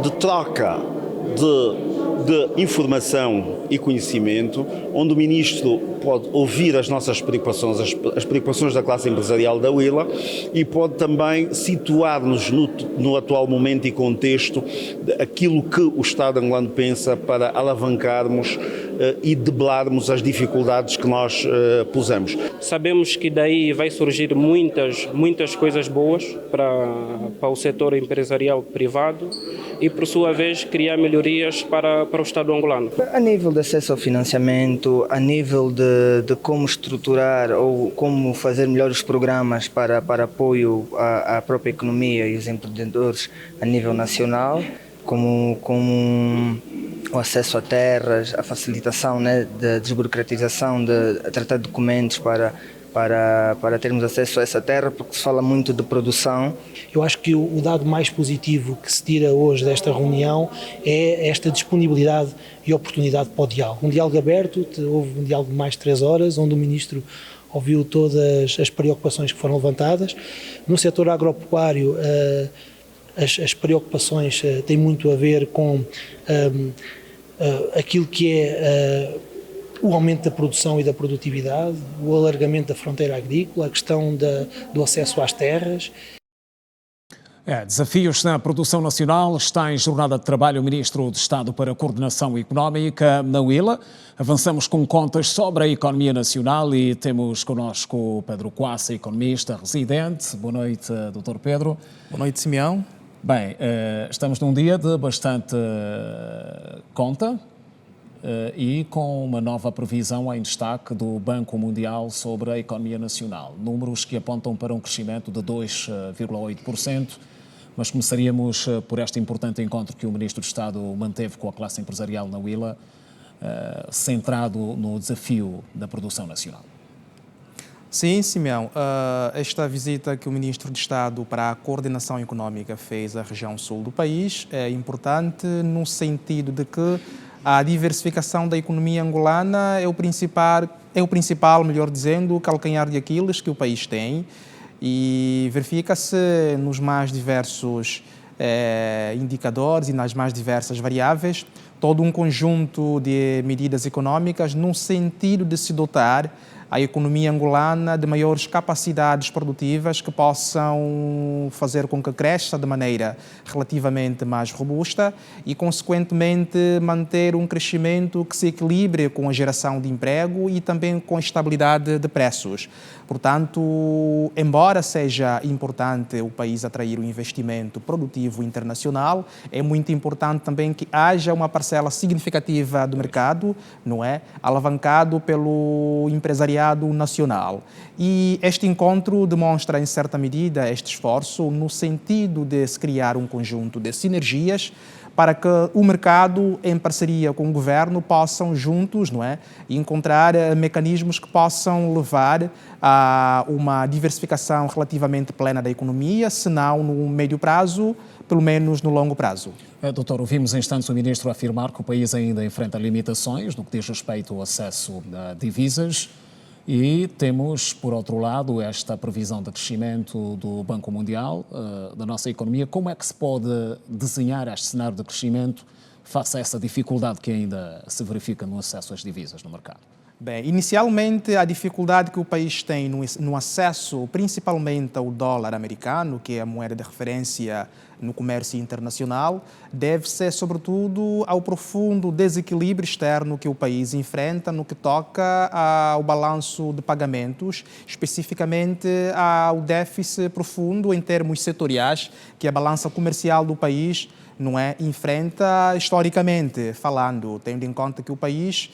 de troca de informação e conhecimento, onde o Ministro pode ouvir as nossas preocupações, as preocupações da classe empresarial da Huila e pode também situar-nos no atual momento e contexto aquilo que o Estado angolano pensa para alavancarmos e debelarmos as dificuldades que nós pusemos. Sabemos que daí vai surgir muitas coisas boas para o setor empresarial privado e, por sua vez, criar melhorias para o Estado angolano. A nível de acesso ao financiamento, a nível de como estruturar ou como fazer melhores programas para apoio à própria economia e os empreendedores a nível nacional, como o acesso a terras, a facilitação, né, da desburocratização, de tratar documentos para termos acesso a essa terra, porque se fala muito de produção. Eu acho que o dado mais positivo que se tira hoje desta reunião é esta disponibilidade e oportunidade para o diálogo. Um diálogo aberto, houve um diálogo de mais de 3 horas, onde o Ministro ouviu todas as preocupações que foram levantadas. No setor agropecuário, as preocupações têm muito a ver com aquilo que é o aumento da produção e da produtividade, o alargamento da fronteira agrícola, a questão do acesso às terras. Desafios na produção nacional. Está em jornada de trabalho o Ministro de Estado para a Coordenação Económica na Huila. Avançamos com contas sobre a economia nacional e temos connosco o Pedro Quassa, economista residente. Boa noite, Dr. Pedro. Boa noite, Simeão. Bem, estamos num dia de bastante conta e com uma nova previsão em destaque do Banco Mundial sobre a economia nacional. Números que apontam para um crescimento de 2,8%. Mas começaríamos por este importante encontro que o Ministro de Estado manteve com a classe empresarial na Huila, centrado no desafio da produção nacional. Sim, Simeão. Esta visita que o Ministro de Estado para a Coordenação Económica fez à região sul do país é importante no sentido de que a diversificação da economia angolana é o principal, melhor dizendo, calcanhar de Aquiles que o país tem. E verifica-se nos mais diversos indicadores e nas mais diversas variáveis todo um conjunto de medidas económicas no sentido de se dotar a economia angolana de maiores capacidades produtivas que possam fazer com que cresça de maneira relativamente mais robusta e, consequentemente, manter um crescimento que se equilibre com a geração de emprego e também com a estabilidade de preços. Portanto, embora seja importante o país atrair o investimento produtivo internacional, é muito importante também que haja uma parcela significativa do mercado, não é, alavancado pelo empresariado nacional. E este encontro demonstra, em certa medida, este esforço no sentido de se criar um conjunto de sinergias para que o mercado, em parceria com o governo, possam juntos, não é, encontrar mecanismos que possam levar a uma diversificação relativamente plena da economia, se não no médio prazo, pelo menos no longo prazo. Doutor, ouvimos em instantes o Ministro afirmar que o país ainda enfrenta limitações no que diz respeito ao acesso a divisas e temos, por outro lado, esta previsão de crescimento do Banco Mundial da nossa economia. Como é que se pode desenhar este cenário de crescimento face a essa dificuldade que ainda se verifica no acesso às divisas no mercado? Bem, inicialmente a dificuldade que o país tem no acesso principalmente ao dólar americano, que é a moeda de referência no comércio internacional, deve-se sobretudo ao profundo desequilíbrio externo que o país enfrenta no que toca ao balanço de pagamentos, especificamente ao déficit profundo em termos setoriais que a balança comercial do país não é, enfrenta historicamente falando, tendo em conta que o país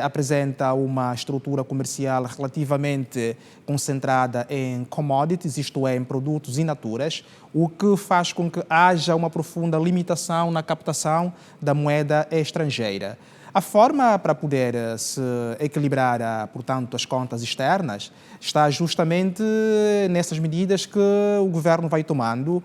apresenta uma estrutura comercial relativamente concentrada em commodities, isto é, em produtos in naturas, o que faz com que haja uma profunda limitação na captação da moeda estrangeira. A forma para poder se equilibrar, portanto, as contas externas está justamente nessas medidas que o governo vai tomando,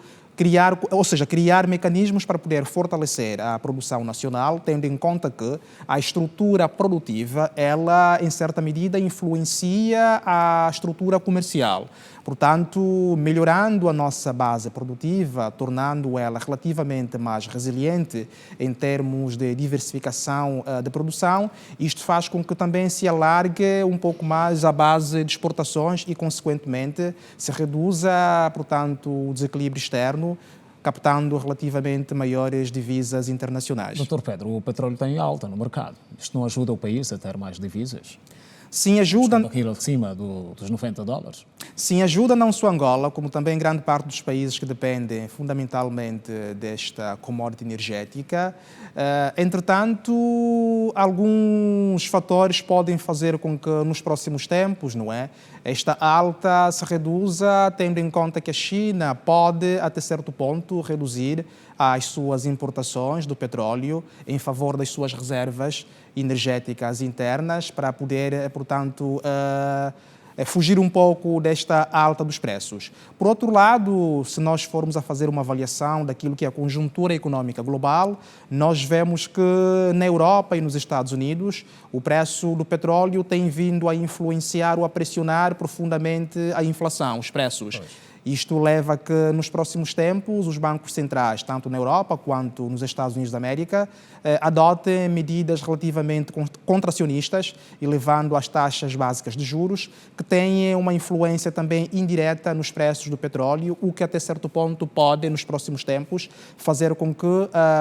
criar mecanismos para poder fortalecer a produção nacional, tendo em conta que a estrutura produtiva, ela, em certa medida, influencia a estrutura comercial. Portanto, melhorando a nossa base produtiva, tornando ela relativamente mais resiliente em termos de diversificação de produção, isto faz com que também se alargue um pouco mais a base de exportações e, consequentemente, se reduza, portanto, o desequilíbrio externo, captando relativamente maiores divisas internacionais. Doutor Pedro, o petróleo tem alta no mercado. Isto não ajuda o país a ter mais divisas? Sim, ajuda. Acima dos $90? Sim, ajuda não só Angola, como também grande parte dos países que dependem fundamentalmente desta commodity energética. Entretanto, alguns fatores podem fazer com que nos próximos tempos, não é, esta alta se reduza, tendo em conta que a China pode, até certo ponto, reduzir as suas importações do petróleo em favor das suas reservas energéticas internas para poder, portanto, fugir um pouco desta alta dos preços. Por outro lado, se nós formos a fazer uma avaliação daquilo que é a conjuntura económica global, nós vemos que na Europa e nos Estados Unidos o preço do petróleo tem vindo a influenciar ou a pressionar profundamente a inflação, os preços. Isto leva a que, nos próximos tempos, os bancos centrais, tanto na Europa quanto nos Estados Unidos da América, adotem medidas relativamente contracionistas, elevando as taxas básicas de juros, que têm uma influência também indireta nos preços do petróleo, o que até certo ponto pode, nos próximos tempos, fazer com que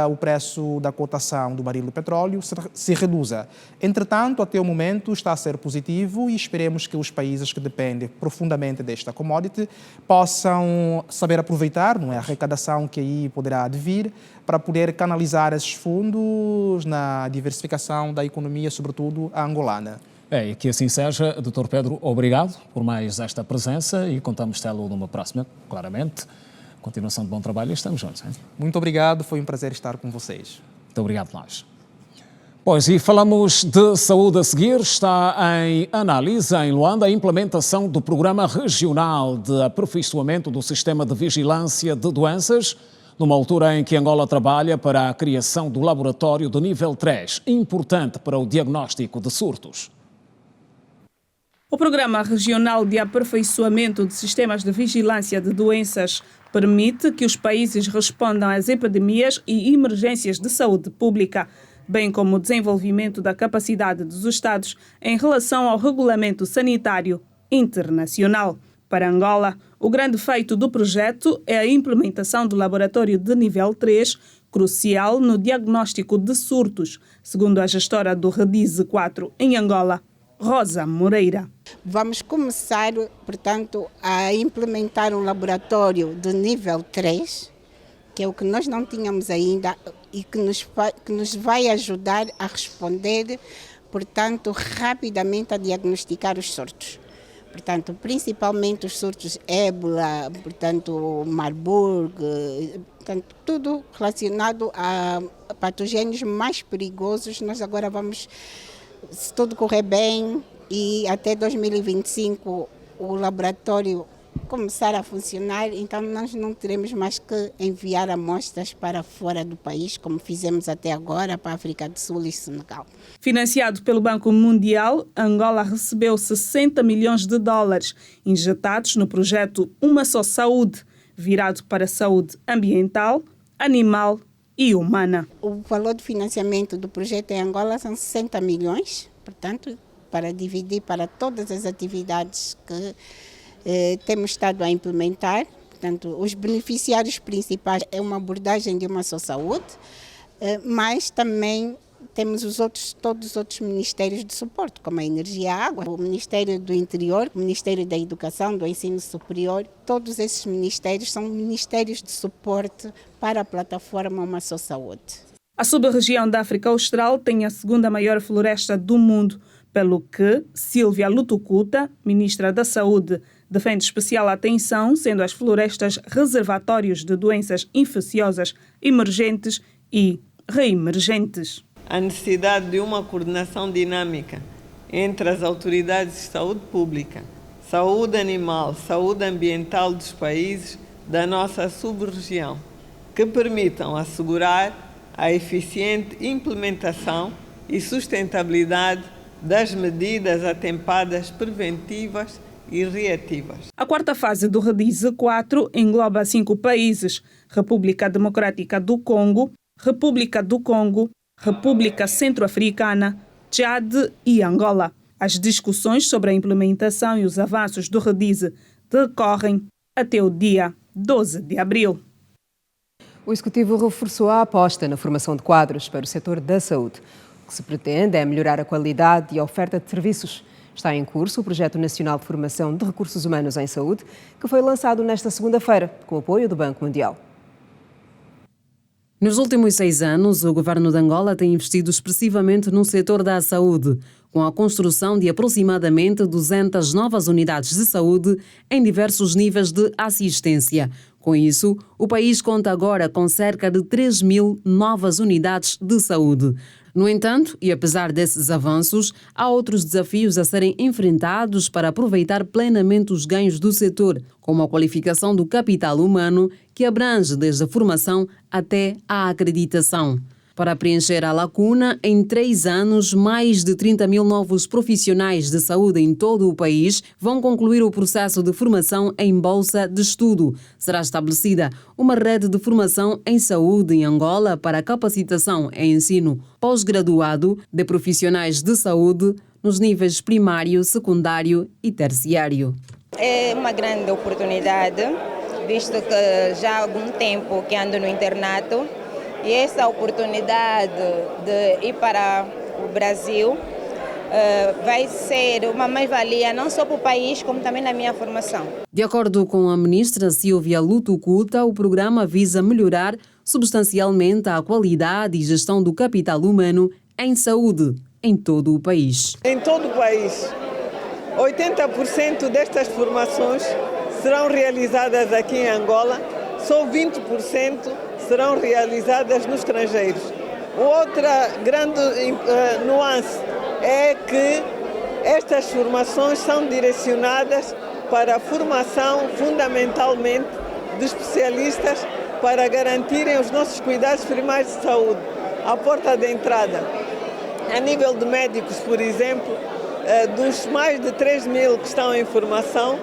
o preço da cotação do barril do petróleo se reduza. Entretanto, até o momento está a ser positivo e esperemos que os países que dependem profundamente desta commodity possam saber aproveitar, não é, a arrecadação que aí poderá advir para poder canalizar esses fundos na diversificação da economia, sobretudo a angolana. E que assim seja. Dr. Pedro, obrigado por mais esta presença e contamos tê-lo numa próxima, claramente. Continuação de bom trabalho e estamos juntos. Hein? Muito obrigado, foi um prazer estar com vocês. Muito obrigado nós. Pois, e falamos de saúde a seguir. Está em análise em Luanda a implementação do Programa Regional de Aperfeiçoamento do Sistema de Vigilância de Doenças, numa altura em que Angola trabalha para a criação do laboratório de nível 3, importante para o diagnóstico de surtos. O Programa Regional de Aperfeiçoamento de Sistemas de Vigilância de Doenças permite que os países respondam às epidemias e emergências de saúde pública. bem como o desenvolvimento da capacidade dos Estados em relação ao regulamento sanitário internacional. Para Angola, o grande feito do projeto é a implementação do laboratório de nível 3, crucial no diagnóstico de surtos, segundo a gestora do Redize 4 em Angola, Rosa Moreira. Vamos começar, portanto, a implementar um laboratório de nível 3, que é o que nós não tínhamos ainda e que nos vai ajudar a responder, portanto, rapidamente a diagnosticar os surtos. Portanto, principalmente os surtos ébola, portanto, Marburg, portanto, tudo relacionado a patogênios mais perigosos. Nós agora vamos, se tudo correr bem, e até 2025 o laboratório começar a funcionar, então nós não teremos mais que enviar amostras para fora do país, como fizemos até agora para a África do Sul e Senegal. Financiado pelo Banco Mundial, Angola recebeu 60 milhões de dólares injetados no projeto Uma Só Saúde, virado para a saúde ambiental, animal e humana. O valor de financiamento do projeto em Angola são 60 milhões, portanto, para dividir para todas as atividades que temos estado a implementar. Portanto, os beneficiários principais é uma abordagem de Uma Só Saúde, mas também temos todos os outros ministérios de suporte, como a Energia e a Água, o Ministério do Interior, o Ministério da Educação, do Ensino Superior. Todos esses ministérios são ministérios de suporte para a plataforma Uma Só Saúde. A sub-região da África Austral tem a segunda maior floresta do mundo, pelo que Sílvia Lutucuta, ministra da Saúde, defende especial atenção, sendo as florestas reservatórios de doenças infecciosas emergentes e reemergentes. A necessidade de uma coordenação dinâmica entre as autoridades de saúde pública, saúde animal, saúde ambiental dos países da nossa sub-região, que permitam assegurar a eficiente implementação e sustentabilidade das medidas atempadas preventivas e reativas. A quarta fase do Redize 4 engloba 5 países: República Democrática do Congo, República Centro-Africana, Tchad e Angola. As discussões sobre a implementação e os avanços do Redize decorrem até o dia 12 de abril. O Executivo reforçou a aposta na formação de quadros para o setor da saúde. O que se pretende é melhorar a qualidade e a oferta de serviços. Está em curso o Projeto Nacional de Formação de Recursos Humanos em Saúde, que foi lançado nesta segunda-feira, com o apoio do Banco Mundial. Nos últimos 6 anos, o governo de Angola tem investido expressivamente no setor da saúde, com a construção de aproximadamente 200 novas unidades de saúde em diversos níveis de assistência. Com isso, o país conta agora com cerca de 3.000 novas unidades de saúde. No entanto, e apesar desses avanços, há outros desafios a serem enfrentados para aproveitar plenamente os ganhos do setor, como a qualificação do capital humano, que abrange desde a formação até a acreditação. Para preencher a lacuna, em 3 anos, mais de 30.000 novos profissionais de saúde em todo o país vão concluir o processo de formação em bolsa de estudo. Será estabelecida uma rede de formação em saúde em Angola para a capacitação em ensino pós-graduado de profissionais de saúde nos níveis primário, secundário e terciário. É uma grande oportunidade, visto que já há algum tempo que ando no internato. E essa oportunidade de ir para o Brasil vai ser uma mais-valia não só para o país, como também na minha formação. De acordo com a ministra Sílvia Lutucuta, o programa visa melhorar substancialmente a qualidade e gestão do capital humano em saúde em todo o país. Em todo o país, 80% destas formações serão realizadas aqui em Angola, só 20% serão realizadas no estrangeiro. Outra grande nuance é que estas formações são direcionadas para a formação fundamentalmente de especialistas para garantirem os nossos cuidados primários de saúde, à porta de entrada. A nível de médicos, por exemplo, dos mais de 3.000 que estão em formação,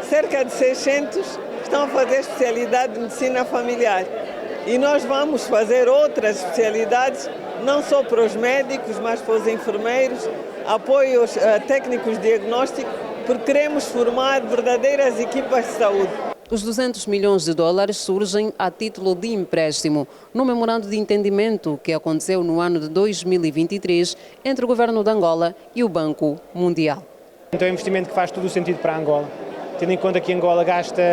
cerca de 600 estão a fazer especialidade de medicina familiar. E nós vamos fazer outras especialidades não só para os médicos, mas para os enfermeiros, apoios técnicos de diagnóstico, porque queremos formar verdadeiras equipas de saúde. Os 200 milhões de dólares surgem a título de empréstimo no memorando de entendimento que aconteceu no ano de 2023 entre o governo de Angola e o Banco Mundial. Então é um investimento que faz todo o sentido para Angola, tendo em conta que Angola gasta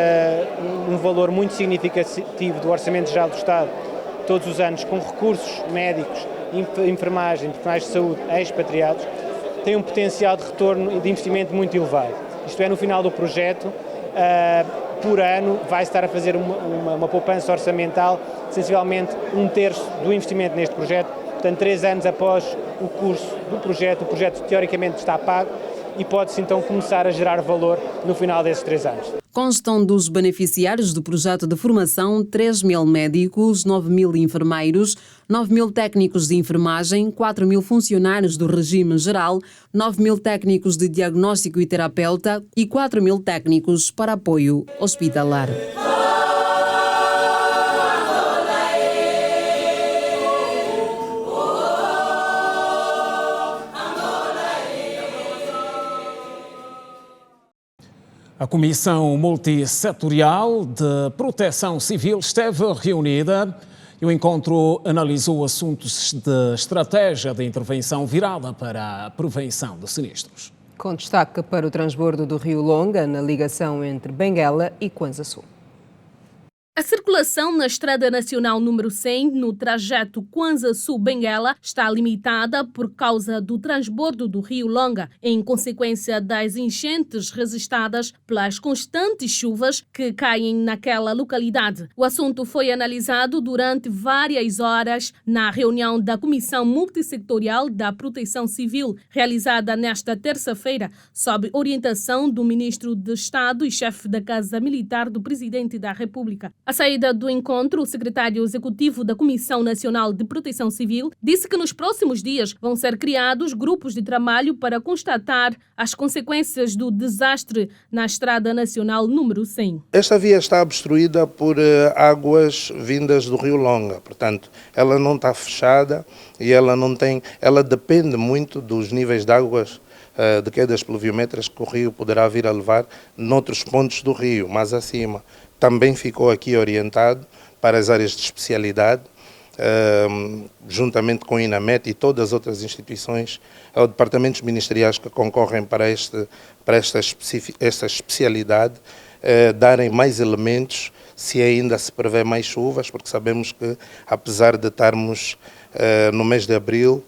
um valor muito significativo do Orçamento Geral do Estado todos os anos com recursos médicos, enfermagem, profissionais de saúde, expatriados, tem um potencial de retorno e de investimento muito elevado. Isto é, no final do projeto, por ano, vai estar a fazer uma poupança orçamental de sensivelmente 1/3 do investimento neste projeto. Portanto, 3 anos após o curso do projeto, o projeto teoricamente está pago e pode-se então começar a gerar valor no final desses 3 anos. Constam dos beneficiários do projeto de formação 3.000 médicos, 9.000 enfermeiros, 9.000 técnicos de enfermagem, 4.000 funcionários do regime geral, 9.000 técnicos de diagnóstico e terapeuta e 4.000 técnicos para apoio hospitalar. A Comissão Multissetorial de Proteção Civil esteve reunida e o encontro analisou assuntos de estratégia de intervenção virada para a prevenção de sinistros. Com destaque para o transbordo do Rio Longa na ligação entre Benguela e Kwanza Sul. A circulação na Estrada Nacional número 100, no trajeto Kwanza Sul-Benguela, está limitada por causa do transbordo do Rio Longa, em consequência das enchentes registradas pelas constantes chuvas que caem naquela localidade. O assunto foi analisado durante várias horas na reunião da Comissão Multissetorial da Proteção Civil, realizada nesta terça-feira, sob orientação do Ministro de Estado e chefe da Casa Militar do Presidente da República. À saída do encontro, o secretário executivo da Comissão Nacional de Proteção Civil disse que nos próximos dias vão ser criados grupos de trabalho para constatar as consequências do desastre na Estrada Nacional número 100. Esta via está obstruída por águas vindas do Rio Longa, portanto, ela não está fechada e ela depende muito dos níveis de águas de quedas pluviométricas que o rio poderá vir a levar noutros pontos do rio, mais acima. Também ficou aqui orientado para as áreas de especialidade, juntamente com o INAMET e todas as outras instituições ou departamentos ministeriais que concorrem para esta especialidade, darem mais elementos se ainda se prevê mais chuvas, porque sabemos que, apesar de estarmos no mês de abril,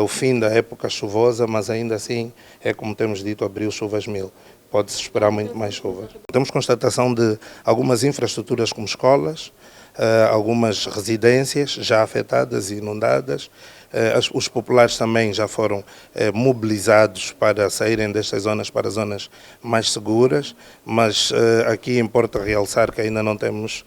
o fim da época chuvosa, mas ainda assim, é como temos dito, abril chuvas 1000. Pode-se esperar muito mais chuvas. Temos constatação de algumas infraestruturas como escolas, algumas residências já afetadas e inundadas. Os populares também já foram mobilizados para saírem destas zonas para zonas mais seguras, mas aqui importa realçar que ainda não temos,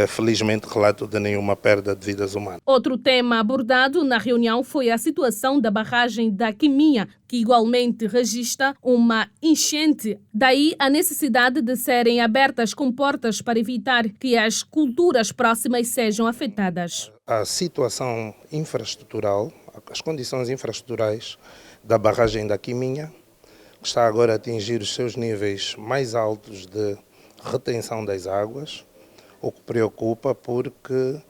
felizmente, relato de nenhuma perda de vidas humanas. Outro tema abordado na reunião foi a situação da barragem da Quiminha, que igualmente registra uma enchente. Daí a necessidade de serem abertas comportas para evitar que as culturas próximas sejam afetadas. A situação infraestrutural, as condições infraestruturais da barragem da Quiminha, que está agora a atingir os seus níveis mais altos de retenção das águas, o que preocupa porque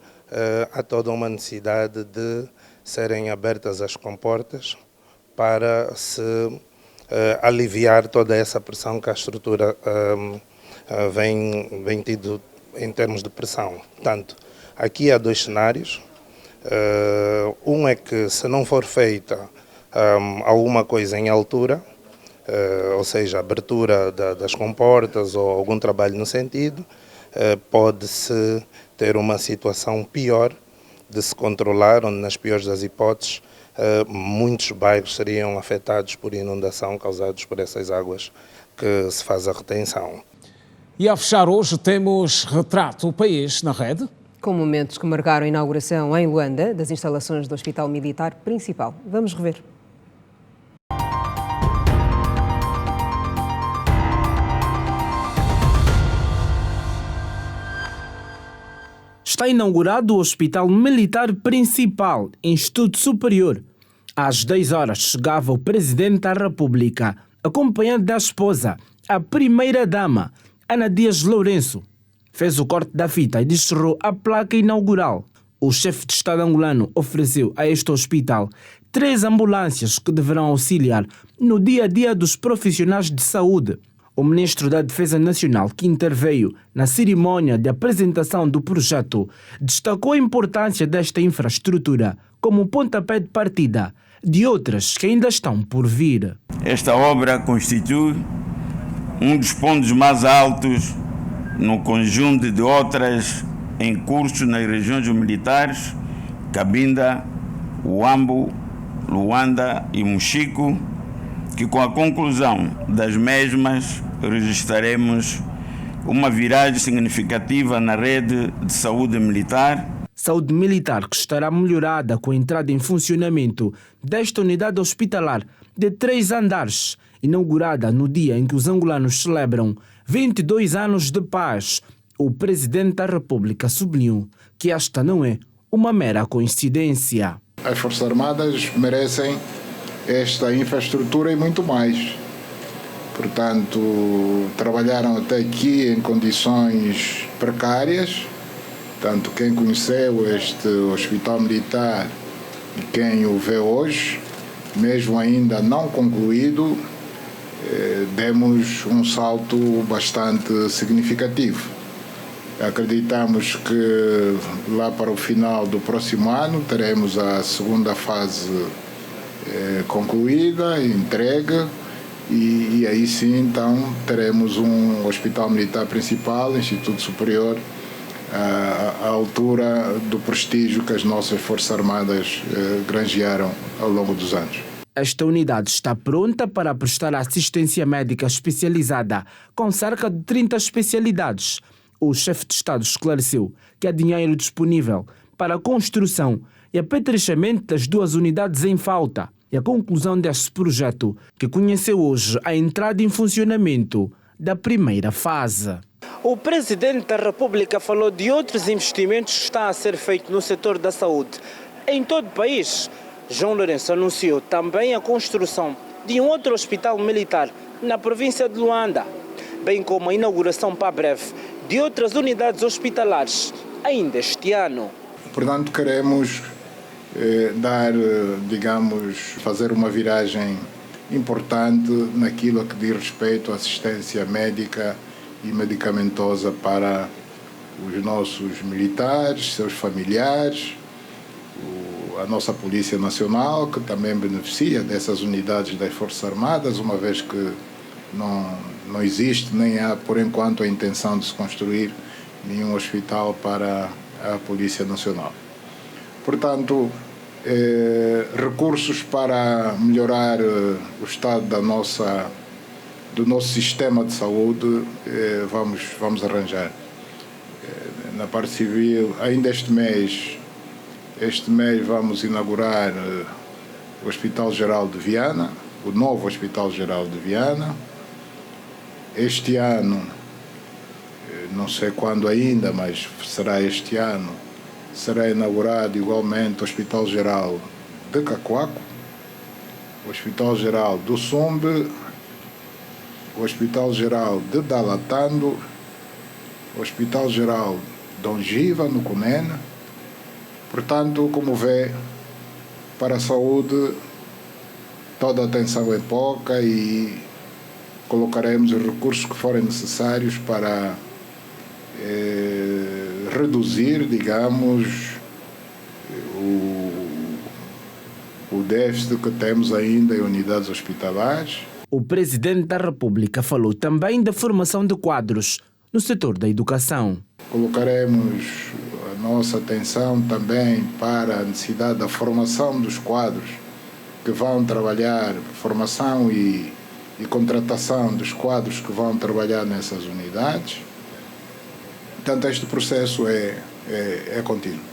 há toda uma necessidade de serem abertas as comportas para se aliviar toda essa pressão que a estrutura vem tido em termos de pressão. Portanto, aqui há 2 cenários. Um é que, se não for feita alguma coisa em altura, ou seja, abertura das comportas ou algum trabalho no sentido, pode-se ter uma situação pior de se controlar, onde, nas piores das hipóteses, muitos bairros seriam afetados por inundação causados por essas águas que se faz a retenção. E a fechar hoje temos Retrato o País na rede. Com momentos que marcaram a inauguração em Luanda das instalações do Hospital Militar Principal. Vamos rever. está inaugurado o Hospital Militar Principal, Instituto Superior. Às 10 horas chegava o Presidente da República, acompanhado da esposa, a Primeira-Dama, Ana Dias Lourenço. Fez o corte da fita e descerrou a placa inaugural. O chefe de Estado angolano ofereceu a este hospital 3 ambulâncias que deverão auxiliar no dia a dia dos profissionais de saúde. O ministro da Defesa Nacional, que interveio na cerimónia de apresentação do projeto, destacou a importância desta infraestrutura como pontapé de partida de outras que ainda estão por vir. Esta obra constitui um dos pontos mais altos no conjunto de outras em curso nas regiões militares, Cabinda, Uambo, Luanda e Mochico, que com a conclusão das mesmas registraremos uma viragem significativa na rede de saúde militar. Saúde militar que estará melhorada com a entrada em funcionamento desta unidade hospitalar de 3 andares, inaugurada no dia em que os angolanos celebram 22 anos de paz. O Presidente da República sublinhou que esta não é uma mera coincidência. As Forças Armadas merecem esta infraestrutura e muito mais. Portanto, trabalharam até aqui em condições precárias. Tanto quem conheceu este hospital militar e quem o vê hoje, mesmo ainda não concluído, demos um salto bastante significativo. Acreditamos que lá para o final do próximo ano teremos a segunda fase concluída, entregue, e aí sim então teremos um hospital militar principal, Instituto Superior, à altura do prestígio que as nossas Forças Armadas granjearam ao longo dos anos. Esta unidade está pronta para prestar assistência médica especializada, com cerca de 30 especialidades. O chefe de Estado esclareceu que há dinheiro disponível para a construção e apetrechamento das 2 unidades em falta e a conclusão deste projeto, que conheceu hoje a entrada em funcionamento da primeira fase. O Presidente da República falou de outros investimentos que estão a ser feitos no setor da saúde em todo o país. João Lourenço anunciou também a construção de um outro hospital militar na província de Luanda, bem como a inauguração para breve de outras unidades hospitalares ainda este ano. Portanto, queremos fazer uma viragem importante naquilo que diz respeito à assistência médica e medicamentosa para os nossos militares, seus familiares, a nossa Polícia Nacional, que também beneficia dessas unidades das Forças Armadas, uma vez que não existe nem há, por enquanto, a intenção de se construir nenhum hospital para a Polícia Nacional. Portanto, recursos para melhorar o estado do nosso sistema de saúde vamos arranjar. Na parte civil, ainda este mês vamos inaugurar o Hospital Geral de Viana, o novo Hospital Geral de Viana. Este ano, não sei quando ainda, mas será este ano, será inaugurado igualmente o Hospital Geral de Cacoaco, o Hospital Geral do Sumbe, o Hospital Geral de Dalatando, o Hospital Geral de Ongiva, no Cunene. Portanto, como vê, para a saúde toda a atenção é pouca e colocaremos os recursos que forem necessários para reduzir, o déficit que temos ainda em unidades hospitalares. O Presidente da República falou também da formação de quadros no setor da educação. Colocaremos a nossa atenção também para a necessidade da formação dos quadros que vão trabalhar, formação e contratação dos quadros que vão trabalhar nessas unidades. Portanto, este processo é contínuo.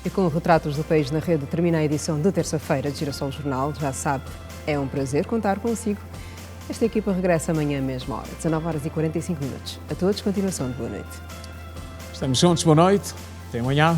E com retratos do país na rede, termina a edição de terça-feira de Girassol Jornal. Já sabe, é um prazer contar consigo. Esta equipa regressa amanhã à mesma hora, 19h45. A todos, continuação de boa noite. Estamos juntos, boa noite. Até amanhã.